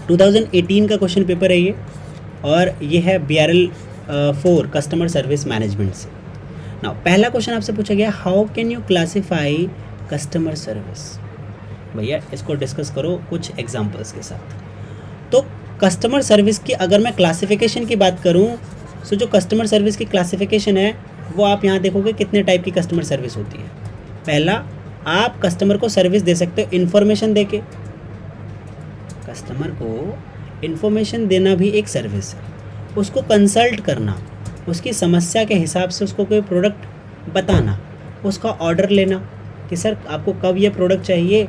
2018 का question paper है ये, और ये है BRL 4 कस्टमर सर्विस मैनेजमेंट से। नाउ पहला क्वेश्चन आपसे पूछा गया, how can you classify customer service. भैया इसको डिस्कस करो कुछ एग्जांपल्स के साथ। तो कस्टमर सर्विस की अगर मैं क्लासिफिकेशन की बात करूं, तो जो कस्टमर सर्विस की क्लासिफिकेशन है वो आप यहाँ देखोगे कितने टाइप की कस्टमर सर्विस होती है। पहला, आप कस्टमर को सर्विस दे सकते हो इन्फॉर्मेशन देके। कस्टमर को इन्फॉर्मेशन देना भी एक सर्विस है। उसको कंसल्ट करना, उसकी समस्या के हिसाब से उसको कोई प्रोडक्ट बताना, उसका ऑर्डर लेना कि सर आपको कब ये प्रोडक्ट चाहिए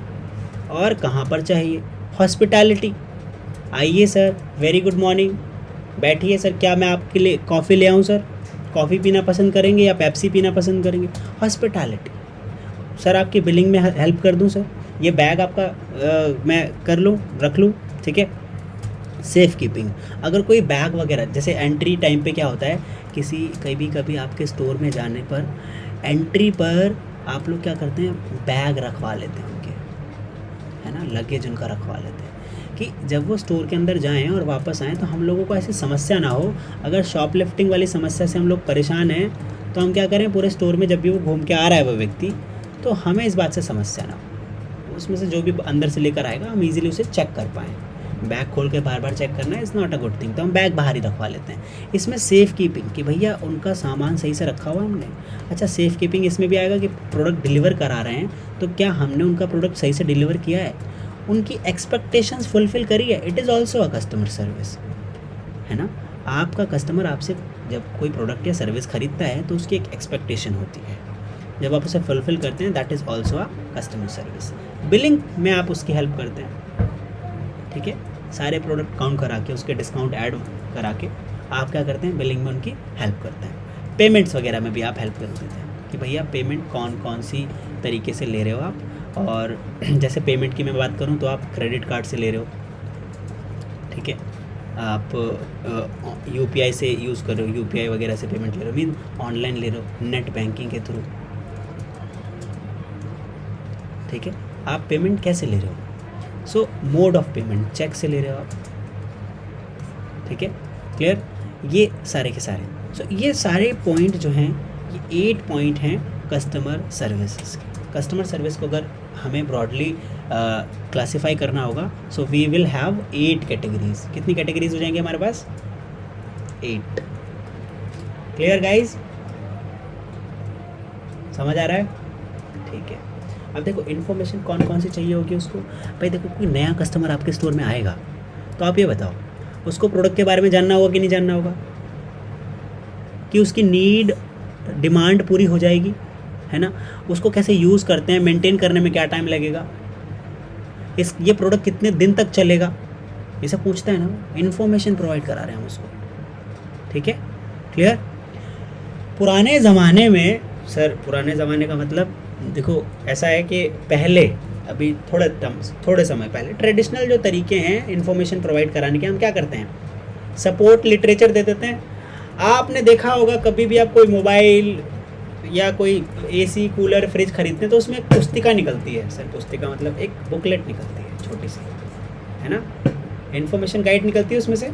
और कहाँ पर चाहिए। हॉस्पिटैलिटी, आइए सर, वेरी गुड मॉर्निंग, बैठिए सर, क्या मैं आपके लिए कॉफ़ी ले आऊँ सर, कॉफ़ी पीना पसंद करेंगे या पेप्सी पीना पसंद करेंगे। हॉस्पिटैलिटी, सर आपकी बिलिंग में हेल्प कर दूं सर, ये बैग आपका मैं कर लूँ, रख लूँ, ठीक है। सेफ़ कीपिंग, अगर कोई बैग वगैरह, जैसे एंट्री टाइम पे क्या होता है, कभी आपके स्टोर में जाने पर एंट्री पर आप लोग क्या करते हैं, बैग रखवा लेते हैं उनके, है ना, लगेज उनका रखवा लेते हैं कि जब वो स्टोर के अंदर जाएं और वापस आएँ तो हम लोगों को ऐसी समस्या ना हो। अगर शॉपलिफ्टिंग वाली समस्या से हम लोग परेशान हैं तो हम क्या करें, पूरे स्टोर में जब भी वो घूम के आ रहा है वो व्यक्ति, तो हमें इस बात से समस्या ना हो, उसमें से जो भी अंदर से लेकर आएगा हम इजीली उसे चेक कर पाएँ। बैग खोल के बार बार चेक करना is not a good thing, तो हम बैग बाहर ही रखवा लेते हैं। इसमें सेफ़ कीपिंग कि भैया उनका सामान सही से रखा हुआ हमने। अच्छा, सेफ़ कीपिंग इसमें भी आएगा कि प्रोडक्ट डिलीवर करा रहे हैं तो क्या हमने उनका प्रोडक्ट सही से डिलीवर किया है, उनकी एक्सपेक्टेशंस फुलफ़िल करी है। It is also a customer service, है ना। आपका कस्टमर आपसे जब कोई प्रोडक्ट या सर्विस ख़रीदता है तो उसकी एक एक्सपेक्टेशन होती है, जब आप उसे फुलफ़िल करते हैं that is also a customer service. Billing में आप उसकी हेल्प करते हैं, ठीक है, सारे प्रोडक्ट काउंट करा के उसके डिस्काउंट ऐड करा के आप क्या करते हैं, बिलिंग में उनकी हेल्प करते हैं। पेमेंट्स वगैरह में भी आप हेल्प कर देते हैं कि भैया पेमेंट कौन सी तरीके से ले रहे हो आप, और जैसे पेमेंट की मैं बात करूं तो आप क्रेडिट कार्ड से ले रहे हो, ठीक है, आप UPI से यूज़ कर रहे हो, UPI वगैरह से पेमेंट ले रहे हो, मीन ऑनलाइन ले रहे हो, नेट बैंकिंग के थ्रू, ठीक है। आप पेमेंट कैसे ले रहे हो, so mode of payment cheque से ले रहे हो आप, ठीक है, क्लियर। ये सारे के सारे, सो ये सारे पॉइंट जो हैं, ये 8 पॉइंट हैं कस्टमर सर्विसेज के। कस्टमर सर्विस को अगर हमें ब्रॉडली क्लासीफाई करना होगा, so we will have 8 categories. कितनी कैटेगरीज हो जाएंगे हमारे पास, 8। क्लियर गाइज, समझ आ रहा है, ठीक है। अब देखो इन्फॉर्मेशन कौन सी चाहिए होगी उसको। भाई देखो, कोई नया कस्टमर आपके स्टोर में आएगा तो आप ये बताओ, उसको प्रोडक्ट के बारे में जानना होगा कि नहीं जानना होगा, कि उसकी नीड डिमांड पूरी हो जाएगी, है ना, उसको कैसे यूज़ करते हैं, मेंटेन करने में क्या टाइम लगेगा, ये प्रोडक्ट कितने दिन तक चलेगा, ये सब पूछते हैं ना। इन्फॉर्मेशन प्रोवाइड करा रहे हैं हम उसको, ठीक है, क्लियर। पुराने ज़माने में, सर पुराने ज़माने का मतलब देखो ऐसा है कि पहले, अभी थोड़े समय पहले ट्रेडिशनल जो तरीके हैं इन्फॉर्मेशन प्रोवाइड कराने के, हम क्या करते हैं, सपोर्ट लिटरेचर दे देते हैं। आपने देखा होगा कभी भी आप कोई मोबाइल या कोई AC कूलर फ्रिज खरीदते हैं तो उसमें एक पुस्तिका निकलती है, सर पुस्तिका मतलब एक बुकलेट निकलती है छोटी सी, है ना, इन्फॉर्मेशन गाइड निकलती है उसमें से,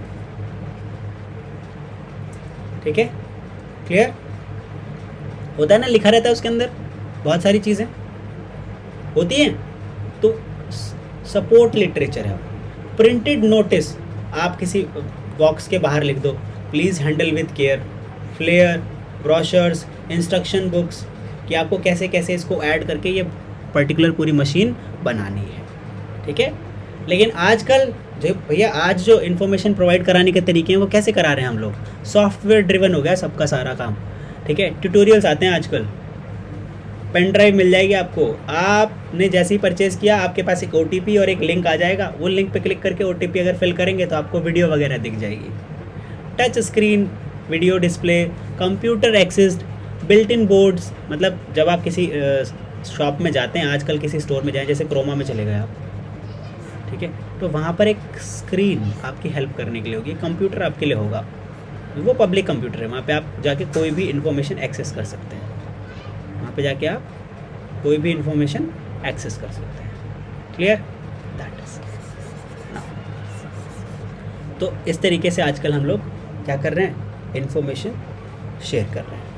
ठीक है, क्लियर। होता है ना, लिखा रहता है उसके अंदर बहुत सारी चीज़ें होती हैं, तो सपोर्ट लिटरेचर है। प्रिंटेड नोटिस आप किसी बॉक्स के बाहर लिख दो, please handle with care, flyer, brochures, instruction books, कि आपको कैसे कैसे इसको ऐड करके ये पर्टिकुलर पूरी मशीन बनानी है, ठीक है। लेकिन आजकल जो भैया आज जो इन्फॉर्मेशन प्रोवाइड कराने के तरीके हैं वो कैसे करा रहे हैं हम लोग, सॉफ्टवेयर ड्रिवन हो गया सबका सारा काम, ठीक है। ट्यूटोरियल्स आते हैं आजकल, पेन ड्राइव मिल जाएगी आपको, आपने जैसे ही परचेज़ किया आपके पास एक OTP और एक लिंक आ जाएगा, वो लिंक पे क्लिक करके OTP अगर फिल करेंगे तो आपको वीडियो वगैरह दिख जाएगी। Touch screen video display, computer accessed, built in boards, मतलब जब आप किसी शॉप में जाते हैं, आजकल किसी स्टोर में जाएं, जैसे क्रोमा में चले गए आप, ठीक है, तो वहाँ पर एक स्क्रीन आपकी हेल्प करने के लिए होगी, कंप्यूटर आपके लिए होगा, वो पब्लिक कंप्यूटर है, वहाँ पे आप जाके कोई भी इन्फॉर्मेशन एक्सेस कर सकते हैं, वहाँ पे जाके आप कोई भी इन्फॉर्मेशन एक्सेस कर सकते हैं, क्लियर, दैट इज नाउ तो इस तरीके से आजकल हम लोग क्या कर रहे हैं, इन्फॉर्मेशन शेयर कर रहे हैं।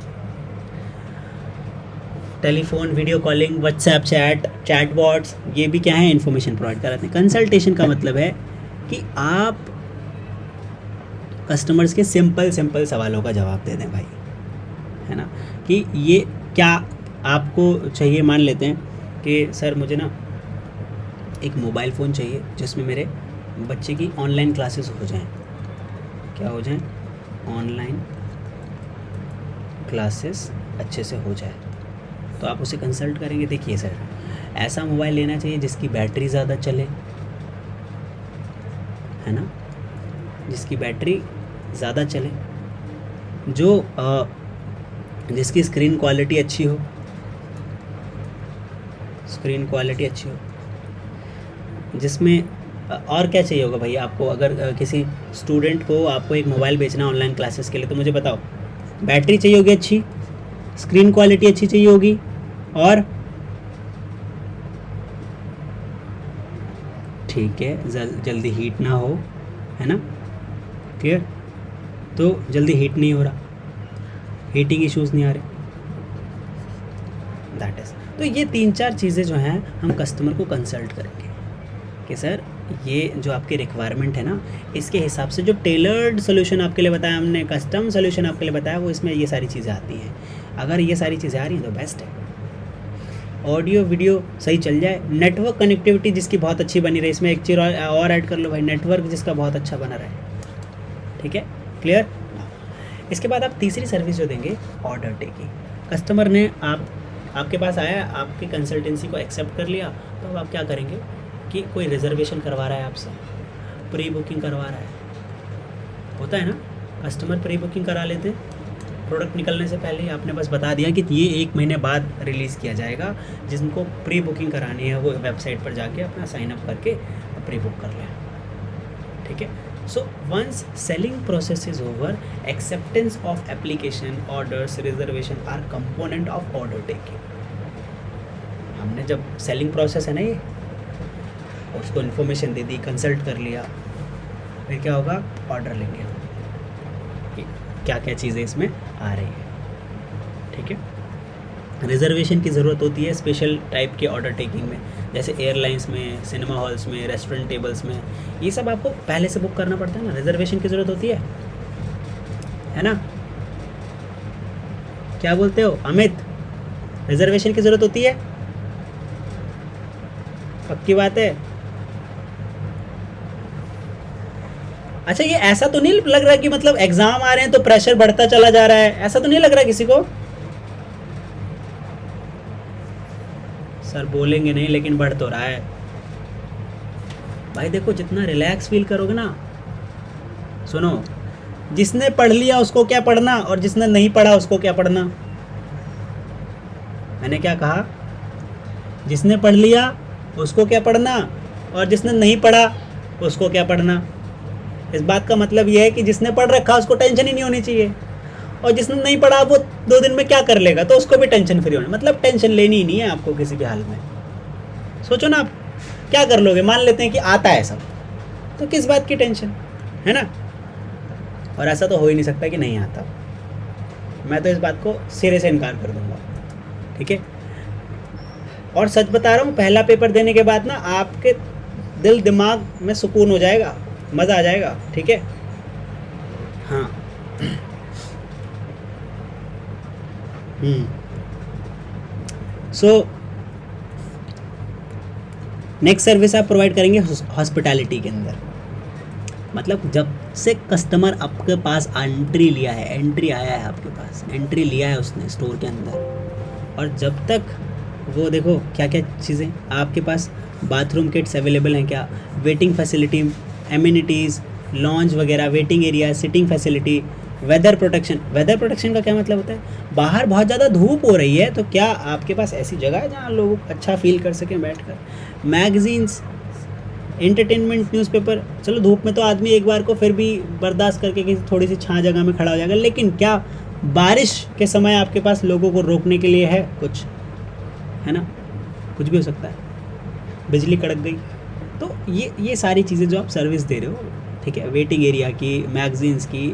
Telephone, video calling, WhatsApp chat, chatbots, ये भी क्या है, इन्फॉर्मेशन प्रोवाइड कराते हैं। कंसल्टेशन का मतलब है कि आप कस्टमर्स के सिंपल सवालों का जवाब दे दें भाई, है ना। कि ये क्या आपको चाहिए, मान लेते हैं कि सर मुझे ना एक मोबाइल फ़ोन चाहिए जिसमें मेरे बच्चे की ऑनलाइन क्लासेस हो जाएं। क्या हो जाएं, ऑनलाइन क्लासेस अच्छे से हो जाए। तो आप उसे कंसल्ट करेंगे, देखिए सर ऐसा मोबाइल लेना चाहिए जिसकी बैटरी ज़्यादा चले, है ना, जिसकी बैटरी ज़्यादा चले, जो जिसकी स्क्रीन क्वालिटी अच्छी हो, स्क्रीन क्वालिटी अच्छी हो, जिसमें और क्या चाहिए होगा भाई आपको। अगर किसी स्टूडेंट को आपको एक मोबाइल बेचना ऑनलाइन क्लासेस के लिए, तो मुझे बताओ, बैटरी चाहिए होगी अच्छी, स्क्रीन क्वालिटी अच्छी चाहिए होगी, और ठीक है जल्दी हीट ना हो, है ना, क्लियर। तो जल्दी हीट नहीं हो रहा, हीटिंग इश्यूज़ नहीं आ रहे, दैट इज़। तो ये 3-4 चीज़ें जो हैं हम कस्टमर को कंसल्ट करेंगे कि सर ये जो आपकी रिक्वायरमेंट है ना, इसके हिसाब से जो टेलर्ड सोल्यूशन आपके लिए बताया हमने, कस्टम सोल्यूशन आपके लिए बताया, वो इसमें ये सारी चीज़ें आती हैं। अगर ये सारी चीज़ें आ रही हैं तो बेस्ट है। ऑडियो वीडियो सही चल जाए, नेटवर्क कनेक्टिविटी जिसकी बहुत अच्छी बनी रहे, इसमें एक चीज़ और ऐड कर लो भाई, नेटवर्क जिसका बहुत अच्छा बना रहे, ठीक है, क्लियर। इसके बाद आप तीसरी सर्विस जो देंगे, ऑर्डर टेकिंग। कस्टमर ने आपके पास आया, आपकी कंसल्टेंसी को एक्सेप्ट कर लिया, तो अब आप क्या करेंगे कि कोई रिजर्वेशन करवा रहा है आपसे, प्री बुकिंग करवा रहा है, होता है ना, कस्टमर प्री बुकिंग करा लेते हैं, प्रोडक्ट निकलने से पहले ही आपने बस बता दिया कि ये 1 महीने बाद रिलीज़ किया जाएगा। जिनको प्री बुकिंग करानी है वो वेबसाइट पर जाके अपना साइन अप करके प्री बुक कर लें, ठीक है। So once selling process is over, acceptance of application, orders, reservation are component of order taking. हमने जब सेलिंग प्रोसेस है ना, ये उसको इन्फॉर्मेशन दे दी, कंसल्ट कर लिया, फिर क्या होगा, ऑर्डर लेंगे कि क्या क्या चीज़ें इसमें आ रही है, ठीक है। रिजर्वेशन की ज़रूरत होती है स्पेशल टाइप के ऑर्डर टेकिंग में, जैसे एयरलाइंस में, सिनेमा हॉल्स में, रेस्टोरेंट टेबल्स में, ये सब आपको पहले से बुक करना पड़ता है ना, रिजर्वेशन की ज़रूरत होती है ना। क्या बोलते हो अमित, रिजर्वेशन की ज़रूरत होती है, पक्की बात है। अच्छा, ये ऐसा तो नहीं लग रहा कि मतलब एग्जाम आ रहे हैं तो प्रेशर बढ़ता चला जा रहा है, ऐसा तो नहीं लग रहा किसी को। सर बोलेंगे नहीं, लेकिन बढ़ तो रहा है भाई। देखो जितना रिलैक्स फील करोगे ना, सुनो, जिसने पढ़ लिया उसको क्या पढ़ना, और जिसने नहीं पढ़ा उसको क्या पढ़ना। मैंने क्या कहा, जिसने पढ़ लिया उसको क्या पढ़ना, और जिसने नहीं पढ़ा उसको क्या पढ़ना। इस बात का मतलब यह है कि जिसने पढ़ रखा उसको टेंशन ही नहीं होनी चाहिए, और जिसने नहीं पढ़ा वो 2 दिन में क्या कर लेगा, तो उसको भी टेंशन फ्री होना। मतलब टेंशन लेनी ही नहीं है आपको किसी भी हाल में। सोचो ना, आप क्या कर लोगे, मान लेते हैं कि आता है सब, तो किस बात की टेंशन, है ना। और ऐसा तो हो ही नहीं सकता कि नहीं आता, मैं तो इस बात को सिरे से इनकार कर दूंगा, ठीक है। और सच बता रहा हूँ, पहला पेपर देने के बाद ना आपके दिल दिमाग में सुकून हो जाएगा, मज़ा आ जाएगा, ठीक है। हाँ, सो नेक्स्ट सर्विस आप प्रोवाइड करेंगे हॉस्पिटैलिटी के अंदर। मतलब जब से कस्टमर आपके पास एंट्री लिया है, एंट्री आया है आपके पास, एंट्री लिया है उसने स्टोर के अंदर, और जब तक वो देखो क्या क्या चीज़ें आपके पास, बाथरूम किट्स अवेलेबल हैं क्या, वेटिंग फैसिलिटी, एमिनिटीज़, लॉन्च वगैरह, waiting area, sitting facility, weather protection. Weather protection का क्या मतलब होता है, बाहर बहुत ज़्यादा धूप हो रही है तो क्या आपके पास ऐसी जगह है जहाँ लोग अच्छा फील कर सकें बैठकर। Magazines, entertainment, newspaper. चलो धूप में तो आदमी एक बार को फिर भी बर्दाश्त करके किसी थोड़ी सी छां जगह में खड़ा हो जाएगा, लेकिन क्या बारिश के समय आपके पास लोगों को रोकने के लिए है कुछ, है ना, कुछ भी हो सकता है, बिजली कड़क गई। तो ये सारी चीज़ें जो आप सर्विस दे रहे हो, ठीक है, वेटिंग एरिया की, मैगजीन्स की,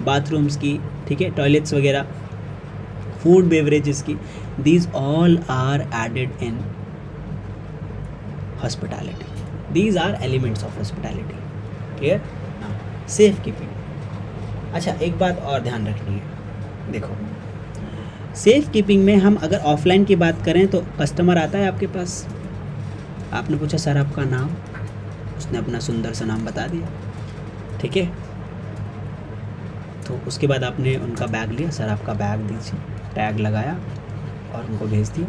बाथरूम्स की, ठीक है, टॉयलेट्स वगैरह, फूड बेवरेजेस की, these all are added in hospitality, these are elements of hospitality. Clear? Safe keeping. अच्छा, एक बात और ध्यान रखनी है, देखो सेफ कीपिंग में हम अगर ऑफलाइन की बात करें तो कस्टमर आता है आपके पास, आपने पूछा सर आपका नाम, उसने अपना सुंदर सा नाम बता दिया, ठीक है, तो उसके बाद आपने उनका बैग लिया, सर आपका बैग दीजिए, टैग लगाया और उनको भेज दिया,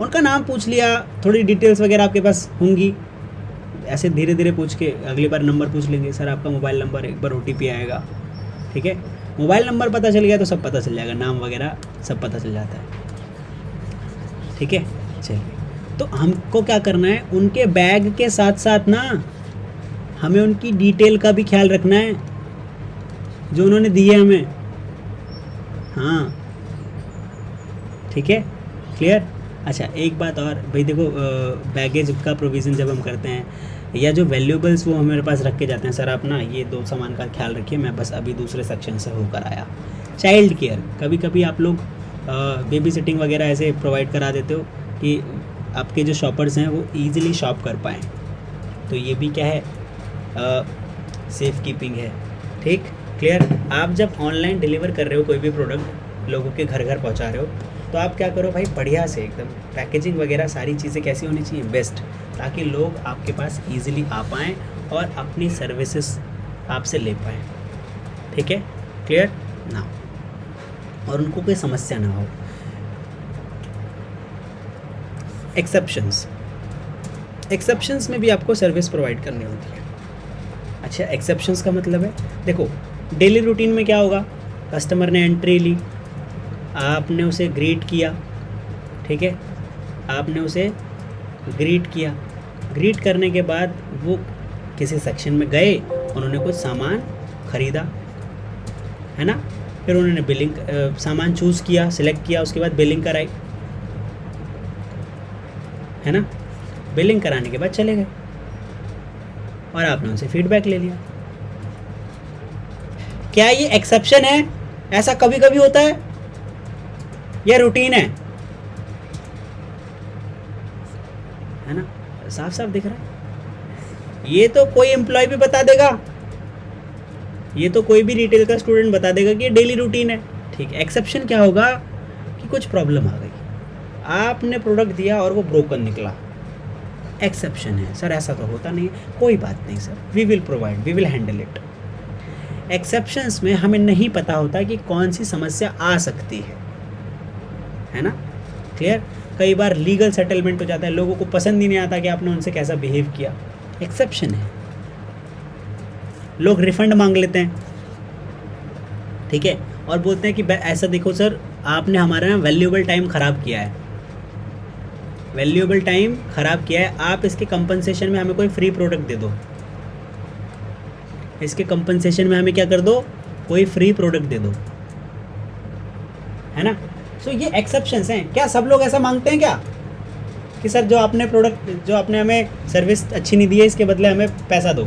उनका नाम पूछ लिया, थोड़ी डिटेल्स वगैरह आपके पास होंगी, ऐसे धीरे धीरे पूछ के अगली बार नंबर पूछ लेंगे, सर आपका मोबाइल नंबर, एक बार OTP आएगा, ठीक है, मोबाइल नंबर पता चल गया तो सब पता चल जाएगा, नाम वगैरह सब पता चल जाता है, ठीक है। चलिए, तो हमको क्या करना है, उनके बैग के साथ साथ ना हमें उनकी डिटेल का भी ख्याल रखना है जो उन्होंने दिए हमें, हाँ, ठीक है, क्लियर। अच्छा, एक बात और भाई, देखो बैगेज का प्रोविज़न जब हम करते हैं या जो वैल्यूएबल्स वो हमारे पास रख के जाते हैं, सर आप ना ये 2 सामान का ख्याल रखिए, मैं बस अभी दूसरे सेक्शन से होकर आया। चाइल्ड केयर, कभी कभी आप लोग बेबी सिटिंग वगैरह ऐसे प्रोवाइड करा देते हो कि आपके जो शॉपर्स हैं वो ईजिली शॉप कर पाएँ, तो ये भी क्या है, सेफ कीपिंग है, ठीक, क्लियर। आप जब ऑनलाइन डिलीवर कर रहे हो कोई भी प्रोडक्ट, लोगों के घर घर पहुंचा रहे हो, तो आप क्या करो भाई, बढ़िया से एकदम पैकेजिंग वगैरह सारी चीज़ें कैसी होनी चाहिए, बेस्ट, ताकि लोग आपके पास इजीली आ पाएँ और अपनी सर्विसेज आपसे ले पाएँ, ठीक है, क्लियर ना, और उनको कोई समस्या ना हो। एक्सेप्शंस में भी आपको सर्विस प्रोवाइड करनी होती है। अच्छा, एक्सेप्शंस का मतलब है, देखो डेली रूटीन में क्या होगा, कस्टमर ने एंट्री ली, आपने उसे ग्रीट किया, ठीक है, आपने उसे ग्रीट किया, ग्रीट करने के बाद वो किसी सेक्शन में गए, उन्होंने कुछ सामान ख़रीदा, है ना, फिर उन्होंने बिलिंग सामान चूज़ किया, सिलेक्ट किया, उसके बाद बिलिंग कराई, है ना, बिलिंग कराने के बाद चले गए और आपने उनसे फीडबैक ले लिया। क्या ये एक्सेप्शन है? ऐसा कभी कभी होता है या रूटीन है ना? साफ साफ दिख रहा है। ये तो कोई एम्प्लॉय भी बता देगा, ये तो कोई भी रिटेल का स्टूडेंट बता देगा कि ये डेली रूटीन है, ठीक है। एक्सेप्शन क्या होगा कि कुछ प्रॉब्लम आ गई, आपने प्रोडक्ट दिया और वो ब्रोकन निकला, एक्सेप्शन है। सर ऐसा तो होता नहीं है, कोई बात नहीं sir, we will provide, we will handle it. Exceptions में हमें नहीं पता होता कि कौन सी समस्या आ सकती है ना, क्लियर। कई बार लीगल सेटलमेंट हो जाता है, लोगों को पसंद ही नहीं आता कि आपने उनसे कैसा बिहेव किया, एक्सेप्शन है। लोग रिफंड मांग लेते हैं, ठीक है, और बोलते हैं कि ऐसा देखो सर, आपने हमारा वैल्यूएबल टाइम ख़राब किया है, वैल्यूएबल टाइम ख़राब किया है, आप इसके कंपनसेशन में हमें कोई फ्री प्रोडक्ट दे दो, इसके कंपनसेशन में हमें क्या कर दो, कोई फ्री प्रोडक्ट दे दो, है ना। सो ये एक्सेप्शंस हैं। क्या सब लोग ऐसा मांगते हैं क्या कि सर जो आपने प्रोडक्ट, जो आपने हमें सर्विस अच्छी नहीं दी है, इसके बदले हमें पैसा दो?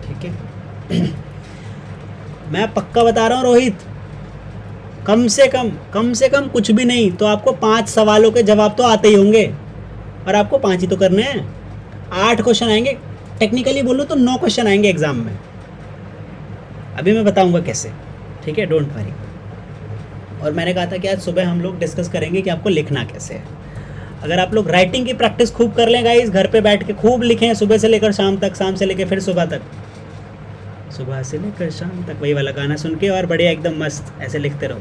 ठीक है मैं पक्का बता रहा हूँ रोहित, कम से कम कुछ भी नहीं तो आपको 5 सवालों के जवाब तो आते ही होंगे, और आपको 5 ही तो करने हैं। 8 क्वेश्चन आएंगे, टेक्निकली बोलो तो 9 क्वेश्चन आएंगे एग्जाम में, अभी मैं बताऊंगा कैसे, ठीक है, डोंट वरी। और मैंने कहा था कि आज सुबह हम लोग डिस्कस करेंगे कि आपको लिखना कैसे है। अगर आप लोग राइटिंग की प्रैक्टिस खूब कर लें गाइस, घर पे बैठ के खूब लिखें, सुबह से लेकर शाम तक, शाम से लेकर फिर सुबह तक, सुबह से लेकर शाम तक वही वाला गाना सुन के और बढ़िया एकदम मस्त ऐसे लिखते रहो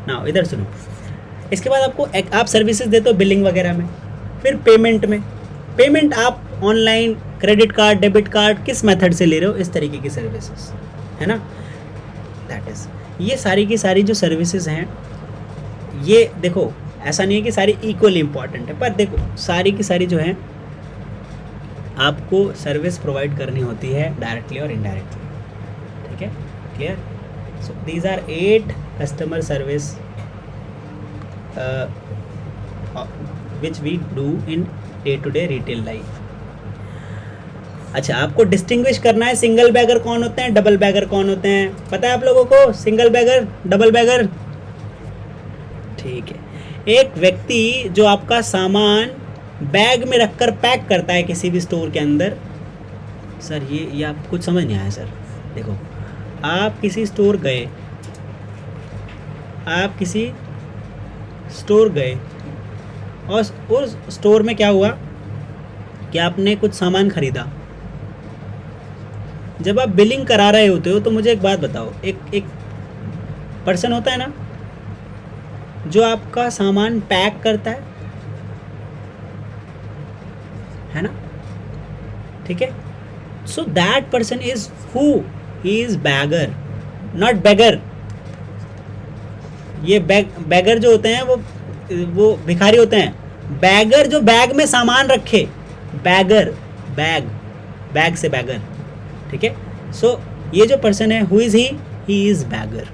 ना। इधर सुनो, इसके बाद आपको आप सर्विसेज देते हो बिलिंग वगैरह में, फिर पेमेंट में, पेमेंट आप online, credit card, debit card, किस मेथड से ले रहे हो, इस तरीके की सर्विसेज, है ना। दैट इज़, ये सारी की सारी जो सर्विसेज हैं, ये देखो ऐसा नहीं है कि सारी इक्वली इम्पॉर्टेंट है, पर देखो सारी की सारी जो हैं आपको सर्विस प्रोवाइड करनी होती है डायरेक्टली और इनडायरेक्टली, ठीक है, clear. So these are 8 customer service which we do in day to day retail life. अच्छा, आपको डिस्टिंग्विश करना है सिंगल बैगर कौन होते हैं, डबल बैगर कौन होते हैं, पता है आप लोगों को सिंगल बैगर डबल बैगर? ठीक है, एक व्यक्ति जो आपका सामान बैग में रखकर पैक करता है किसी भी स्टोर के अंदर। सर ये आपको कुछ समझ नहीं आया सर। देखो, आप किसी स्टोर गए और उस स्टोर में क्या हुआ कि आपने कुछ सामान खरीदा। जब आप बिलिंग करा रहे होते हो तो मुझे एक बात बताओ, एक पर्सन होता है ना जो आपका सामान पैक करता है ना, ठीक है? So that person is who? He is beggar, not beggar. ये बैगर जो होते हैं वो भिखारी होते हैं। बैगर जो बैग में सामान रखे, बैगर बैग से बैगर, ठीक है? सो ये जो पर्सन है, who is he is beggar.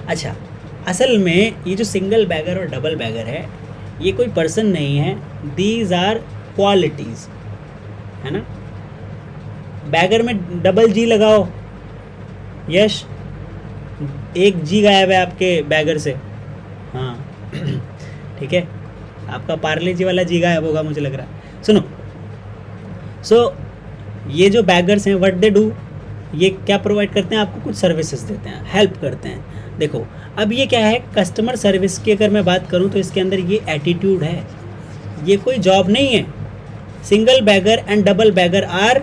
अच्छा, असल में ये जो सिंगल बैगर और डबल बैगर है, ये कोई पर्सन नहीं है, दीज आर क्वालिटीज, है ना? बैगर में डबल जी लगाओ, यश, एक जी गायब है आपके बैगर से, हाँ ठीक है, आपका पार्ले जी वाला जी गायब होगा मुझे लग रहा है। सुनो, सो ये जो बैगर्स हैं, व्हाट दे डू, ये क्या प्रोवाइड करते हैं आपको? कुछ सर्विसेज देते हैं, हेल्प करते हैं। देखो, अब ये क्या है, कस्टमर सर्विस की अगर मैं बात करूं तो इसके अंदर ये एटीट्यूड है, ये कोई जॉब नहीं है। Single beggar and double beggar are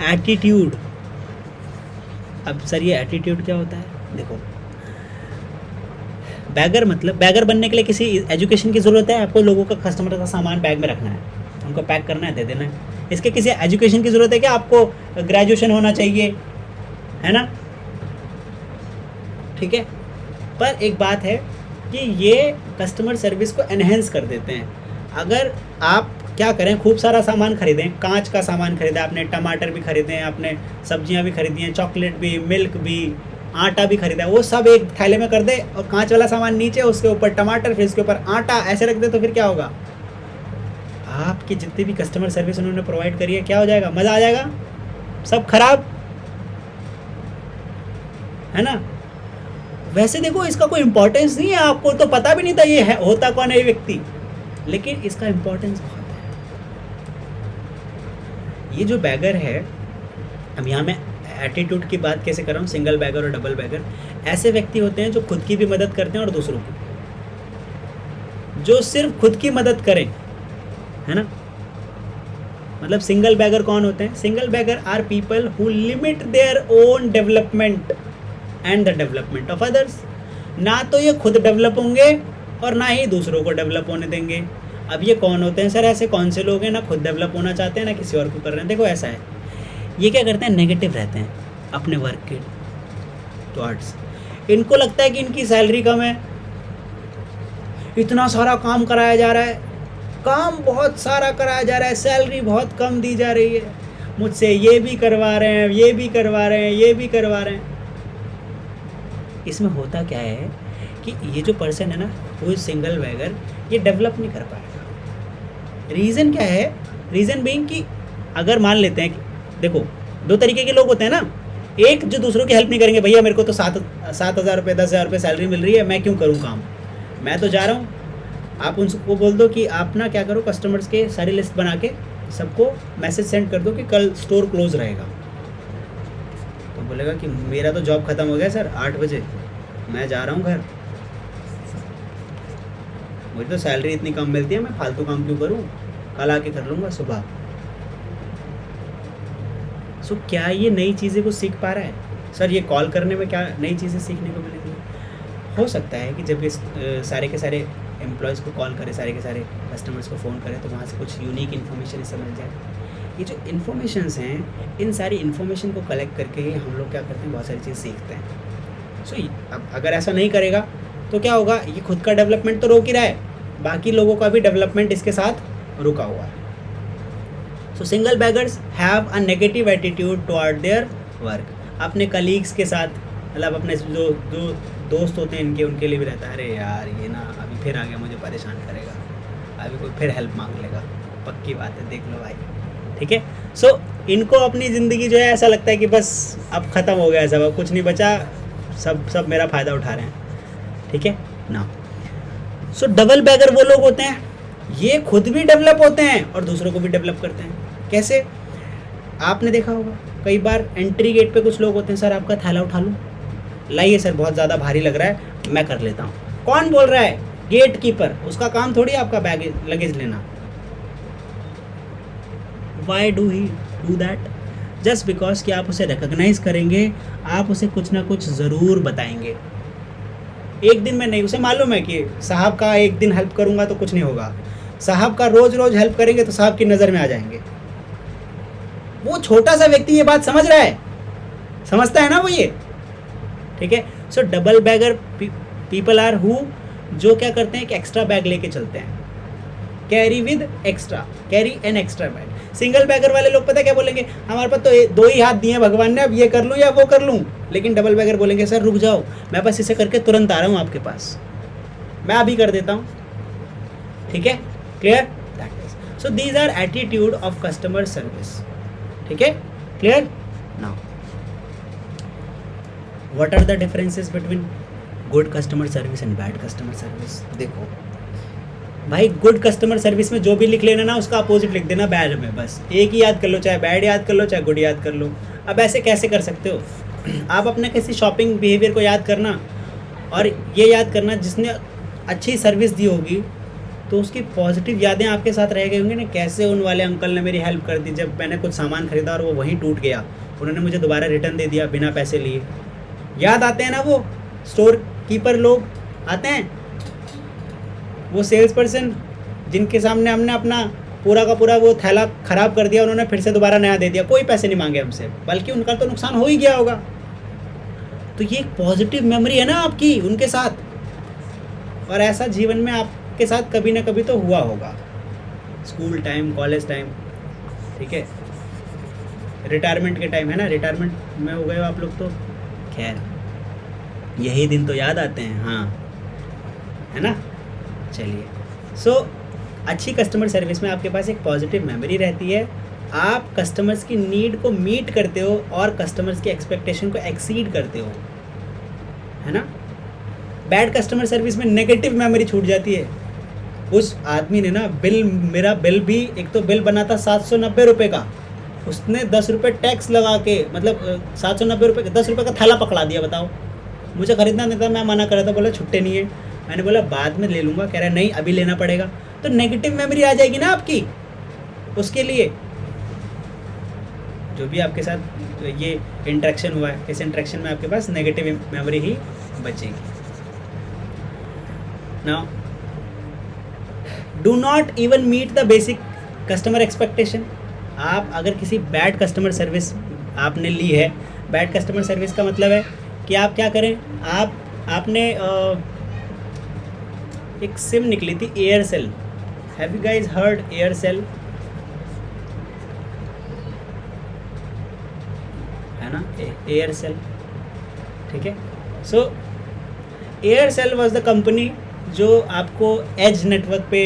attitude. अब सर ये एटीट्यूड क्या होता है? देखो, बैगर मतलब, बैगर बनने के लिए किसी एजुकेशन की ज़रूरत है आपको? लोगों का, कस्टमर का सामान बैग में रखना है, उनको पैक करना है, दे देना है। इसके किसी एजुकेशन की ज़रूरत है क्या? आपको ग्रेजुएशन होना चाहिए, है ना? ठीक है, पर एक बात है कि ये कस्टमर सर्विस को एनहेंस कर देते हैं। अगर आप क्या करें, खूब सारा सामान खरीदें, कांच का सामान खरीदा आपने, टमाटर भी खरीदे हैं आपने, सब्जियां भी खरीदी हैं, चॉकलेट भी, मिल्क भी, आटा भी खरीदा है, वो सब एक थैले में कर दे और कांच वाला सामान नीचे, उसके ऊपर टमाटर, फिर उसके ऊपर आटा, ऐसे रख दे, तो फिर क्या होगा? आपकी जितनी भी कस्टमर सर्विस उन्होंने प्रोवाइड करी है, क्या हो जाएगा? मज़ा आ जाएगा, सब खराब, है ना? वैसे देखो, इसका कोई इंपॉर्टेंस नहीं है, आपको तो पता भी नहीं था ये है, होता कौन है ये व्यक्ति, लेकिन इसका इंपॉर्टेंस बहुत है। ये जो बैगर है, अब यहाँ मैं एटीट्यूड की बात कैसे कर रहा हूँ, सिंगल बैगर और डबल बैगर, ऐसे व्यक्ति होते हैं जो खुद की भी मदद करते हैं और दूसरों की, जो सिर्फ खुद की मदद करें, है ना? मतलब सिंगल बैगर कौन होते हैं? Single bagger are people who limit their own development and the development of others. ना तो ये खुद डेवलप होंगे और ना ही दूसरों को डेवलप होने देंगे। अब ये कौन होते हैं सर? ऐसे कौन से लोग हैं ना खुद डेवलप होना चाहते हैं ना किसी और को कर रहे हैं? देखो ऐसा है, ये क्या करते हैं, नेगेटिव रहते हैं अपने वर्क के टुवर्ड्स। इनको लगता है कि इनकी सैलरी कम है, इतना सारा काम कराया जा रहा है, काम बहुत सारा कराया जा रहा है, सैलरी बहुत कम दी जा रही है, मुझसे ये भी करवा रहे हैं, ये भी करवा रहे हैं, ये भी करवा रहे हैं। इसमें होता क्या है कि ये जो पर्सन है ना, वो सिंगल बैगर, ये डेवलप नहीं कर पाएगा। रीज़न क्या है? रीज़न बीइंग कि अगर मान लेते हैं कि देखो, दो तरीके के लोग होते हैं ना, एक जो दूसरों की हेल्प नहीं करेंगे, भैया मेरे को तो 7,000 रुपये 10,000 रुपये सैलरी मिल रही है, मैं क्यों करूँ काम, मैं तो जा रहा हूँ। आप उनको बोल दो कि आप ना क्या करो, कस्टमर्स के सारी लिस्ट बना के सबको मैसेज सेंड कर दो कि कल स्टोर क्लोज रहेगा, तो बोलेगा कि मेरा तो जॉब ख़त्म हो गया सर 8 बजे, मैं जा रहा हूँ घर, मुझे तो सैलरी इतनी कम मिलती है, मैं फालतू काम क्यों करूँ, कल आके कर लूँगा सुबह। सो क्या ये नई चीज़ें को सीख पा रहा है? सर ये कॉल करने में क्या नई चीज़ें सीखने को मिलेंगी? हो सकता है कि जब इस सारे के सारे एम्प्लॉयज़ को कॉल करे, सारे के सारे कस्टमर्स को फ़ोन करे, तो वहाँ से कुछ यूनिक इन्फॉर्मेशन इससे मिल जाए। ये जो इन्फॉर्मेशंस हैं, इन सारी इन्फॉर्मेशन को कलेक्ट करके ही हम लोग क्या करते हैं, बहुत सारी चीज़ सीखते हैं। सो अब अगर ऐसा नहीं करेगा तो क्या होगा, ये खुद का डेवलपमेंट तो रोक ही रहा है, बाकी लोगों का भी डेवलपमेंट इसके साथ रुका हुआ है। सो single beggars have a negative attitude toward their work. अपने कलीग्स के साथ, मतलब अपने जो दोस्त होते हैं इनके, उनके लिए भी रहता है, अरे यार ये ना अभी फिर आ गया, मुझे परेशान करेगा, अभी कोई फिर हेल्प मांग लेगा, पक्की बात है, देख लो भाई। ठीक है, सो इनको अपनी ज़िंदगी जो है ऐसा लगता है कि बस अब ख़त्म हो गया सब, अब कुछ नहीं बचा, सब मेरा फ़ायदा उठा रहे हैं। ठीक है ना। सो डबल बैगर वो लोग होते हैं, ये खुद भी डेवलप होते हैं और दूसरों को भी डेवलप करते हैं। कैसे? आपने देखा होगा कई बार एंट्री गेट पे कुछ लोग होते हैं, सर आपका थैला उठा लूँ? लाइए सर, बहुत ज़्यादा भारी लग रहा है, मैं कर लेता हूँ। कौन बोल रहा है? गेट कीपर, उसका काम थोड़ी आपका बैग लगेज लेना। Why do he do that? Just because कि आप उसे रिकग्नाइज़ करेंगे, आप उसे कुछ ना कुछ ज़रूर बताएंगे। एक दिन में नहीं, उसे मालूम है कि साहब का एक दिन हेल्प करूँगा तो कुछ नहीं होगा, साहब का रोज़ रोज़ हेल्प करेंगे तो साहब की नज़र में आ जाएंगे। वो छोटा सा व्यक्ति ये बात समझ रहा है, समझता है ना वो ये। ठीक है, so double bagger people are who जो क्या करते हैं कि एक्स्ट्रा बैग लेके चलते हैं, carry with extra, carry an extra bag. Single bagger वाले लोग पता क्या बोलेंगे? हमारे पास तो दो ही हाथ दिए हैं भगवान ने, अब ये कर लूँ या वो कर लूँ। लेकिन डबल बैगर बोलेंगे सर रुक जाओ, मैं बस इसे करके तुरंत आ रहा हूँ आपके पास, मैं अभी कर देता हूँ। ठीक है, clear? So these are attitude of customer service. ठीक है, clear? Now what are the differences between good customer service and bad customer service? देखो भाई, गुड कस्टमर सर्विस में जो भी लिख लेना ना, उसका अपोजिट लिख देना बैड में, बस एक ही याद कर लो, चाहे बैड याद कर लो चाहे गुड याद कर लो। अब ऐसे कैसे कर सकते हो? आप अपने किसी शॉपिंग बिहेवियर को याद करना और ये याद करना जिसने अच्छी सर्विस दी होगी तो उसकी पॉजिटिव यादें आपके साथ रह गई होंगी ना। कैसे उन वाले अंकल ने मेरी हेल्प कर दी जब मैंने कुछ सामान खरीदा और वो वहीं टूट गया, उन्होंने मुझे दोबारा रिटर्न दे दिया बिना पैसे लिए। याद आते हैं ना वो स्टोर कीपर लोग आते हैं, वो सेल्स पर्सन जिनके सामने हमने अपना पूरा का पूरा वो थैला ख़राब कर दिया, उन्होंने फिर से दोबारा नया दे दिया, कोई पैसे नहीं मांगे हमसे, बल्कि उनका तो नुकसान हो ही गया होगा। तो ये एक पॉजिटिव मेमोरी है ना आपकी उनके साथ, और ऐसा जीवन में आपके साथ कभी ना कभी तो हुआ होगा, स्कूल टाइम, कॉलेज टाइम, ठीक है, रिटायरमेंट के टाइम, है ना, रिटायरमेंट में हो गए हो आप लोग तो खैर यही दिन तो याद आते हैं, हाँ, है ना। चलिए, सो अच्छी कस्टमर सर्विस में आपके पास एक पॉजिटिव मेमोरी रहती है, आप कस्टमर्स की नीड को मीट करते हो और कस्टमर्स की एक्सपेक्टेशन को एक्सीड करते हो, है ना। बैड कस्टमर सर्विस में नेगेटिव मेमोरी छूट जाती है। उस आदमी ने ना मेरा बिल भी, एक तो बिल बना था 790 रुपये का, उसने 10 रुपये टैक्स लगा के, मतलब 790 रुपये का 10 रुपये का थैला पकड़ा दिया। बताओ, मुझे ख़रीदना नहीं था, मैं मना कर रहा था, बोला छुट्टे नहीं है, मैंने बोला बाद में ले लूँगा, कह रहा है नहीं अभी लेना पड़ेगा। तो नेगेटिव मेमोरी आ जाएगी ना आपकी उसके लिए। जो भी आपके साथ ये इंटरेक्शन हुआ है, इस इंटरेक्शन में आपके पास नेगेटिव मेमोरी ही बचेगी। Now do not even meet the basic customer expectation. आप अगर किसी बैड कस्टमर सर्विस आपने ली है, बैड कस्टमर सर्विस का मतलब है कि आप क्या करें, आपने एक सिम निकली थी Aircel, have you guys heard Aircel, है ना, एयरसेल, ठीक है। सो एयरसेल वाज द कंपनी जो आपको एज नेटवर्क पे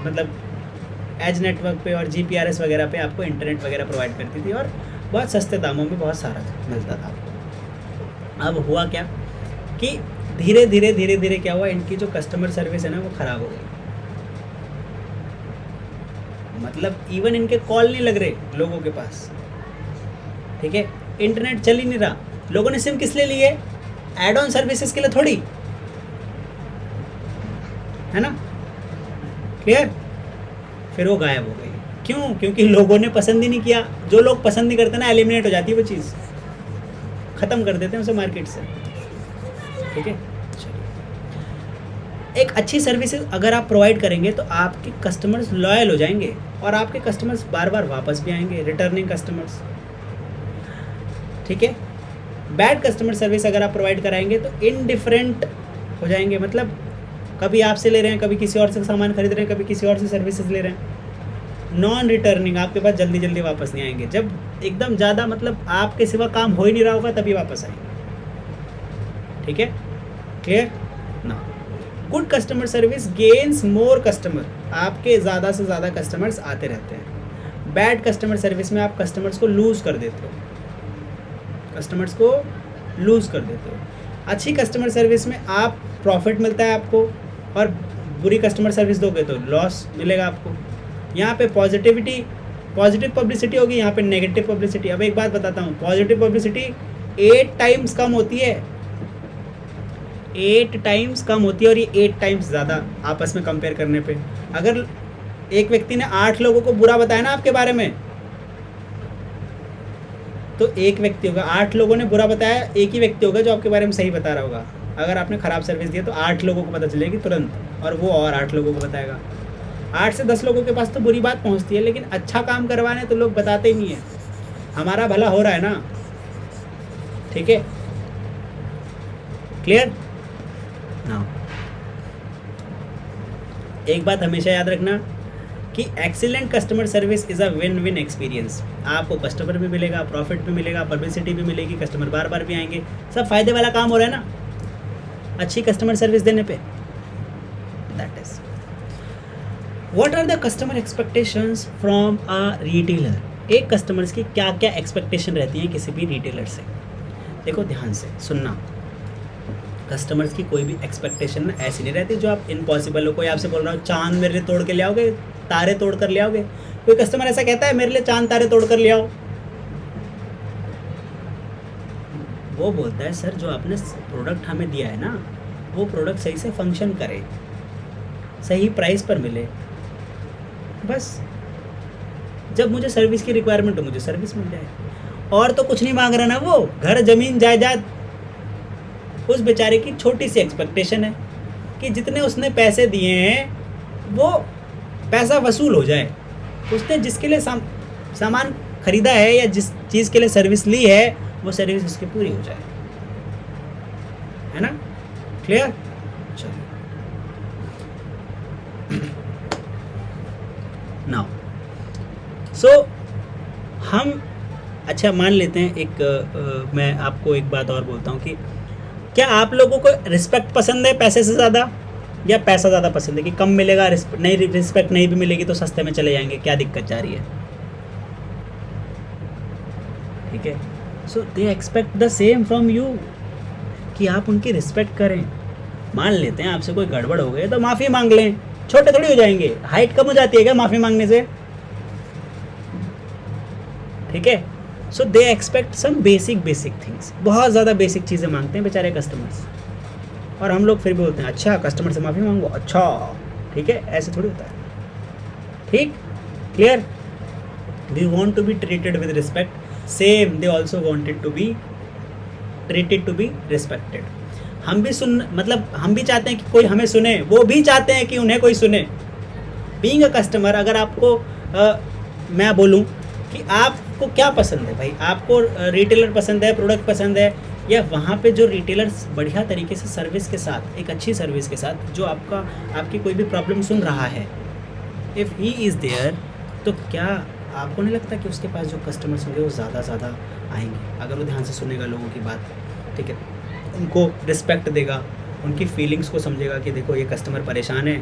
मतलब एज नेटवर्क पे और GPRS वगैरह पे आपको इंटरनेट वगैरह प्रोवाइड करती थी और बहुत सस्ते दामों में बहुत सारा मिलता था। अब हुआ क्या कि धीरे धीरे क्या हुआ, इनकी जो कस्टमर सर्विस है ना वो ख़राब हो गई। मतलब इवन इनके कॉल नहीं लग रहे लोगों के पास, ठीक है, इंटरनेट चल ही नहीं रहा। लोगों ने सिम किस लिए ली है? एड ऑन सर्विसेज के लिए थोड़ी, है ना, क्लियर। फिर वो गायब हो गई। क्यों? क्योंकि लोगों ने पसंद ही नहीं किया। जो लोग पसंद नहीं करते ना, एलिमिनेट हो जाती है वो चीज़, ख़त्म कर देते हैं उसे मार्केट से, ठीक है। एक अच्छी सर्विसेज अगर आप प्रोवाइड करेंगे तो आपके कस्टमर्स लॉयल हो जाएंगे और आपके कस्टमर्स बार बार वापस भी आएंगे, रिटर्निंग कस्टमर्स, ठीक है। बैड कस्टमर सर्विस अगर आप प्रोवाइड कराएंगे तो इनडिफरेंट हो जाएंगे, मतलब कभी आपसे ले रहे हैं, कभी किसी और से सामान खरीद रहे हैं, कभी किसी और से सर्विसेज ले रहे हैं, नॉन रिटर्निंग, आपके पास जल्दी वापस नहीं आएंगे। जब एकदम ज़्यादा मतलब आपके सिवा काम हो ही नहीं रहा होगा तभी वापस आएंगे, ठीक है, क्लियर ना। गुड कस्टमर सर्विस गेन्स मोर कस्टमर। आपके ज़्यादा से ज़्यादा कस्टमर्स आते रहते हैं। बैड कस्टमर सर्विस में आप कस्टमर्स को लूज़ कर देते हो, कस्टमर्स को लूज़ कर देते हो। अच्छी कस्टमर सर्विस में आप प्रॉफिट मिलता है आपको, और बुरी कस्टमर सर्विस दोगे तो लॉस मिलेगा आपको। यहाँ पे पॉजिटिव पब्लिसिटी होगी, यहाँ पे नेगेटिव पब्लिसिटी। अब एक बात बताता हूँ, पॉजिटिव पब्लिसिटी 8 टाइम्स कम होती है, 8 टाइम्स कम होती है, और ये 8 टाइम्स ज़्यादा आपस में कंपेयर करने पे। अगर एक व्यक्ति ने 8 लोगों को बुरा बताया ना आपके बारे में, तो एक व्यक्ति होगा, 8 लोगों ने बुरा बताया, एक ही व्यक्ति होगा जो आपके बारे में सही बता रहा होगा। अगर आपने ख़राब सर्विस दी तो 8 लोगों को पता चलेगी तुरंत, और वो और 8 लोगों को बताएगा। 8 से 10 लोगों के पास तो बुरी बात पहुंचती है, लेकिन अच्छा काम करवाने तो लोग बताते ही नहीं है। हमारा भला हो रहा है ना, ठीक है, क्लियर ना। एक बात हमेशा याद रखना कि excellent customer service is a win win experience. आपको कस्टमर भी मिलेगा, प्रॉफिट भी मिलेगा, पब्लिसिटी भी मिलेगी, कस्टमर बार बार भी आएंगे, सब फायदे वाला काम हो रहा है ना अच्छी कस्टमर सर्विस देने पे। That is what are the customer expectations from a retailer. एक कस्टमर्स की क्या क्या एक्सपेक्टेशन रहती हैं किसी भी रिटेलर से। देखो ध्यान से सुनना, कस्टमर्स की कोई भी एक्सपेक्टेशन ना ऐसी नहीं रहती जो आप इम्पॉसिबल हो। कोई आपसे बोल रहा हो चांद मेरे लिए तोड़ के ले आओगे, तारे तोड़ कर ले आओगे। कोई कस्टमर ऐसा कहता है मेरे लिए चांद तारे तोड़ कर ले आओ। वो बोलता है सर जो आपने प्रोडक्ट हमें दिया है ना, वो प्रोडक्ट सही से फंक्शन करे, सही प्राइस पर मिले, बस जब मुझे सर्विस की रिक्वायरमेंट हो मुझे सर्विस मिल जाए। और तो कुछ नहीं मांग रहा ना वो, घर जमीन जायदाद। उस बेचारे की छोटी सी एक्सपेक्टेशन है कि जितने उसने पैसे दिए हैं वो पैसा वसूल हो जाए। उसने जिसके लिए सामान खरीदा है या जिस चीज़ के लिए सर्विस ली है वो सर्विस उसकी पूरी हो जाए, है ना, क्लियर। चलो नाउ हम अच्छा मान लेते हैं मैं आपको एक बात और बोलता हूँ कि क्या आप लोगों को रिस्पेक्ट पसंद है पैसे से ज़्यादा, या पैसा ज़्यादा पसंद है कि कम मिलेगा, रिस्पेक्ट नहीं भी मिलेगी तो सस्ते में चले जाएंगे, क्या दिक्कत जा रही है, ठीक है। So they expect the same from you कि आप उनकी रिस्पेक्ट करें। मान लेते हैं आपसे कोई गड़बड़ हो गई तो माफ़ी मांग लें, छोटे थोड़ी हो जाएंगे, हाइट कम हो जाती है क्या माफ़ी मांगने से, ठीक है। So they expect some basic things, बहुत ज़्यादा बेसिक चीज़ें मांगते हैं बेचारे कस्टमर्स, और हम लोग फिर भी बोलते हैं अच्छा कस्टमर से माफ़ी मांगो, अच्छा ठीक है, ऐसे थोड़ी होता है, ठीक, clear. We want to be treated with respect, same they also wanted to be treated to be respected. हम भी हम भी चाहते हैं कि कोई हमें सुने, वो भी चाहते हैं कि उन्हें कोई सुने। बीइंग अ कस्टमर, अगर आपको मैं बोलूँ कि आपको क्या पसंद है भाई, आपको रिटेलर पसंद है, प्रोडक्ट पसंद है, या वहाँ पे जो रिटेलर्स बढ़िया तरीके से सर्विस के साथ, एक अच्छी सर्विस के साथ, जो आपकी कोई भी प्रॉब्लम सुन रहा है, इफ़ ही इज़ देयर, तो क्या आपको नहीं लगता कि उसके पास जो कस्टमर्स होंगे वो ज़्यादा आएंगे अगर वो ध्यान से सुनेगा लोगों की बात, ठीक है, उनको रिस्पेक्ट देगा, उनकी फीलिंग्स को समझेगा कि देखो ये कस्टमर परेशान है,